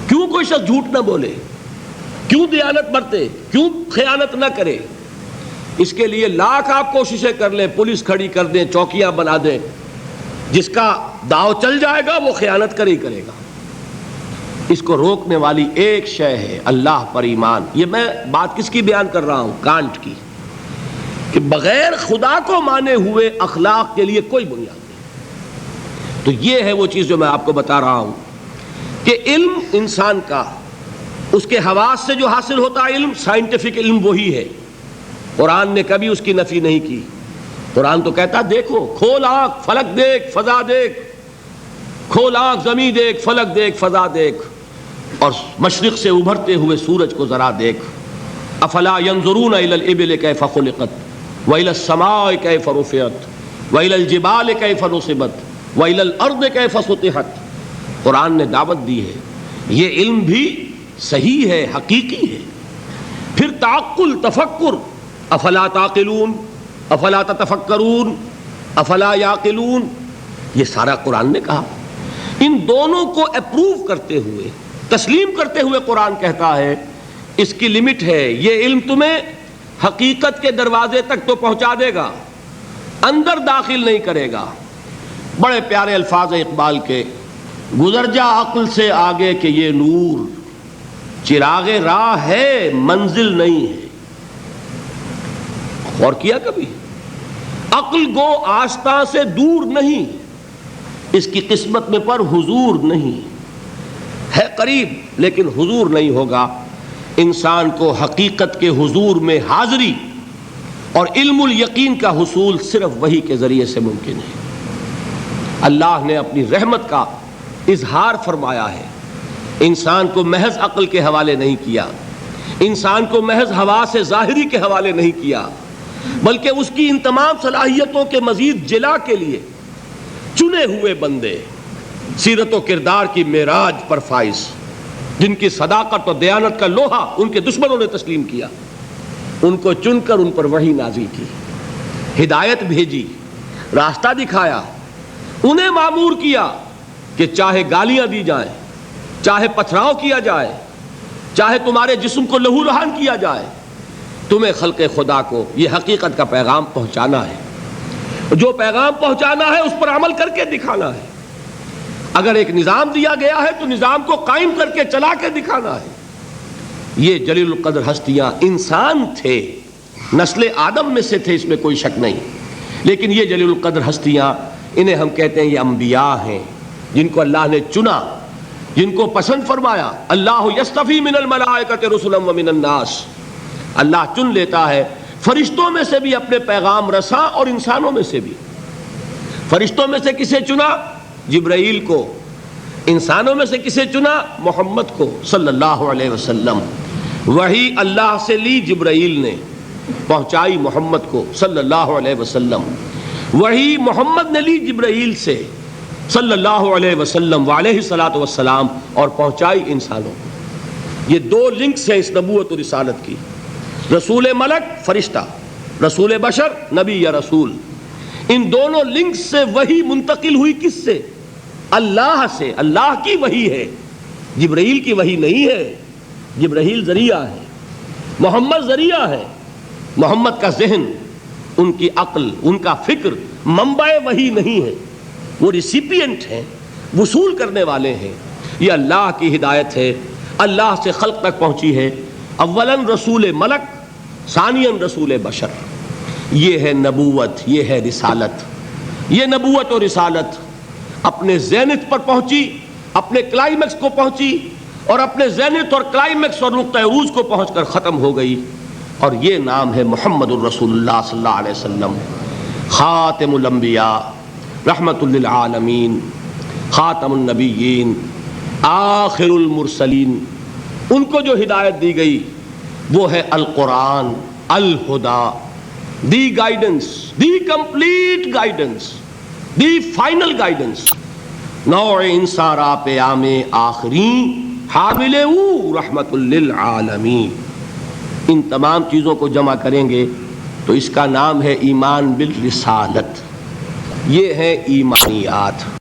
کیوں کوئی شخص جھوٹ نہ بولے، کیوں دیانت برتے، کیوں خیانت نہ کرے؟ اس کے لیے لاکھ آپ کوششیں کر لیں، پولیس کھڑی کر دیں، چوکیاں بنا دیں، جس کا داؤ چل جائے گا وہ خیانت کرے ہی کرے گا۔ اس کو روکنے والی ایک شے ہے اللہ پر ایمان۔ یہ میں بات کس کی بیان کر رہا ہوں؟ کانٹ کی، کہ بغیر خدا کو مانے ہوئے اخلاق کے لیے کوئی بنیاد نہیں۔ تو یہ ہے وہ چیز جو میں آپ کو بتا رہا ہوں کہ علم انسان کا، اس کے حواس سے جو حاصل ہوتا ہے علم، سائنٹیفک علم وہی ہے۔ قرآن نے کبھی اس کی نفی نہیں کی۔ قرآن تو کہتا دیکھو، کھول آنکھ، فلک دیکھ، فضا دیکھ، کھول آنکھ، زمین دیکھ، فلک دیکھ، فضا دیکھ، اور مشرق سے ابھرتے ہوئے سورج کو ذرا دیکھ۔ افلا ينظرون الى الابل كيف خلقت والى السماء كيف رفعت والى الجبال كيف نصبت والى الارض كيف سطحت۔ قرآن نے دعوت دی ہے، یہ علم بھی صحیح ہے، حقیقی ہے۔ پھر تعقل، تفکر، افلا تعقلون، افلا تتفکرون، افلا یعقلون، یہ سارا قرآن نے کہا۔ ان دونوں کو اپروو کرتے ہوئے، تسلیم کرتے ہوئے قرآن کہتا ہے اس کی لمٹ ہے، یہ علم تمہیں حقیقت کے دروازے تک تو پہنچا دے گا، اندر داخل نہیں کرے گا۔ بڑے پیارے الفاظ ہیں اقبال کے، گزر جا عقل سے آگے کہ یہ نور چراغ راہ ہے منزل نہیں ہے۔ غور کیا کبھی؟ عقل گو آستاں سے دور نہیں، اس کی قسمت میں پر حضور نہیں ہے، قریب لیکن حضور نہیں ہوگا۔ انسان کو حقیقت کے حضور میں حاضری اور علم الیقین کا حصول صرف وحی کے ذریعے سے ممکن ہے۔ اللہ نے اپنی رحمت کا اظہار فرمایا ہے، انسان کو محض عقل کے حوالے نہیں کیا، انسان کو محض حواس ظاہری کے حوالے نہیں کیا، بلکہ اس کی ان تمام صلاحیتوں کے مزید جلا کے لیے چنے ہوئے بندے، سیرت و کردار کی معراج پر فائز، جن کی صداقت و دیانت کا لوہا ان کے دشمنوں نے تسلیم کیا، ان کو چن کر ان پر وحی نازل کی، ہدایت بھیجی، راستہ دکھایا، انہیں مامور کیا کہ چاہے گالیاں دی جائیں، چاہے پتھراؤ کیا جائے، چاہے تمہارے جسم کو لہو لہان کیا جائے، تمہیں خلق خدا کو یہ حقیقت کا پیغام پہنچانا ہے۔ جو پیغام پہنچانا ہے اس پر عمل کر کے دکھانا ہے۔ اگر ایک نظام دیا گیا ہے تو نظام کو قائم کر کے چلا کے دکھانا ہے۔ یہ جلیل القدر ہستیاں انسان تھے، نسل آدم میں سے تھے، اس میں کوئی شک نہیں، لیکن یہ جلیل القدر ہستیاں، انہیں ہم کہتے ہیں یہ انبیاء ہیں، جن کو اللہ نے چنا، جن کو پسند فرمایا۔ اللہ یصطفی من الملائکۃ رسلا ومن الناس، اللہ چن لیتا ہے فرشتوں میں سے بھی اپنے پیغام رساں اور انسانوں میں سے بھی۔ فرشتوں میں سے کسے چنا؟ جبرائیل کو۔ انسانوں میں سے کسے چنا؟ محمد کو صلی اللہ علیہ وسلم۔ وہی اللہ سے لی جبرائیل نے، پہنچائی محمد کو صلی اللہ علیہ وسلم، وہی محمد نے لی جبرائیل سے صلی اللہ علیہ وسلم وعلیہ الصلوۃ والسلام، اور پہنچائی انسانوں کو۔ یہ دو لنکس ہیں اس نبوت و رسالت کی، رسول ملک فرشتہ، رسول بشر نبی یا رسول۔ ان دونوں لنکس سے وحی منتقل ہوئی کس سے؟ اللہ سے۔ اللہ کی وحی ہے، جبرائیل کی وحی نہیں ہے۔ جبرائیل ذریعہ ہے، محمد ذریعہ ہے۔ محمد کا ذہن، ان کی عقل، ان کا فکر منبع وحی نہیں ہے، وہ ریسیپینٹ ہیں، وصول کرنے والے ہیں۔ یہ اللہ کی ہدایت ہے، اللہ سے خلق تک پہنچی ہے۔ اولاً رسول ملک، ثانیاً رسول بشر۔ یہ ہے نبوت، یہ ہے رسالت۔ یہ نبوت اور رسالت اپنے زینت پر پہنچی، اپنے کلائمیکس کو پہنچی، اور اپنے زینت اور کلائمیکس اور نقطہ عروج کو پہنچ کر ختم ہو گئی، اور یہ نام ہے محمد الرسول اللہ صلی اللہ علیہ وسلم، خاتم الانبیاء، رحمت للعالمین، خاتم النبیین، آخر المرسلین۔ ان کو جو ہدایت دی گئی وہ ہے القرآن، الہدی، the guidance, the complete guidance, the final guidance. نوع انسارا پیام آخری حامل رحمت للعالمین۔ ان تمام چیزوں کو جمع کریں گے تو اس کا نام ہے ایمان بالرسالت۔ یہ ہیں ایمانیات۔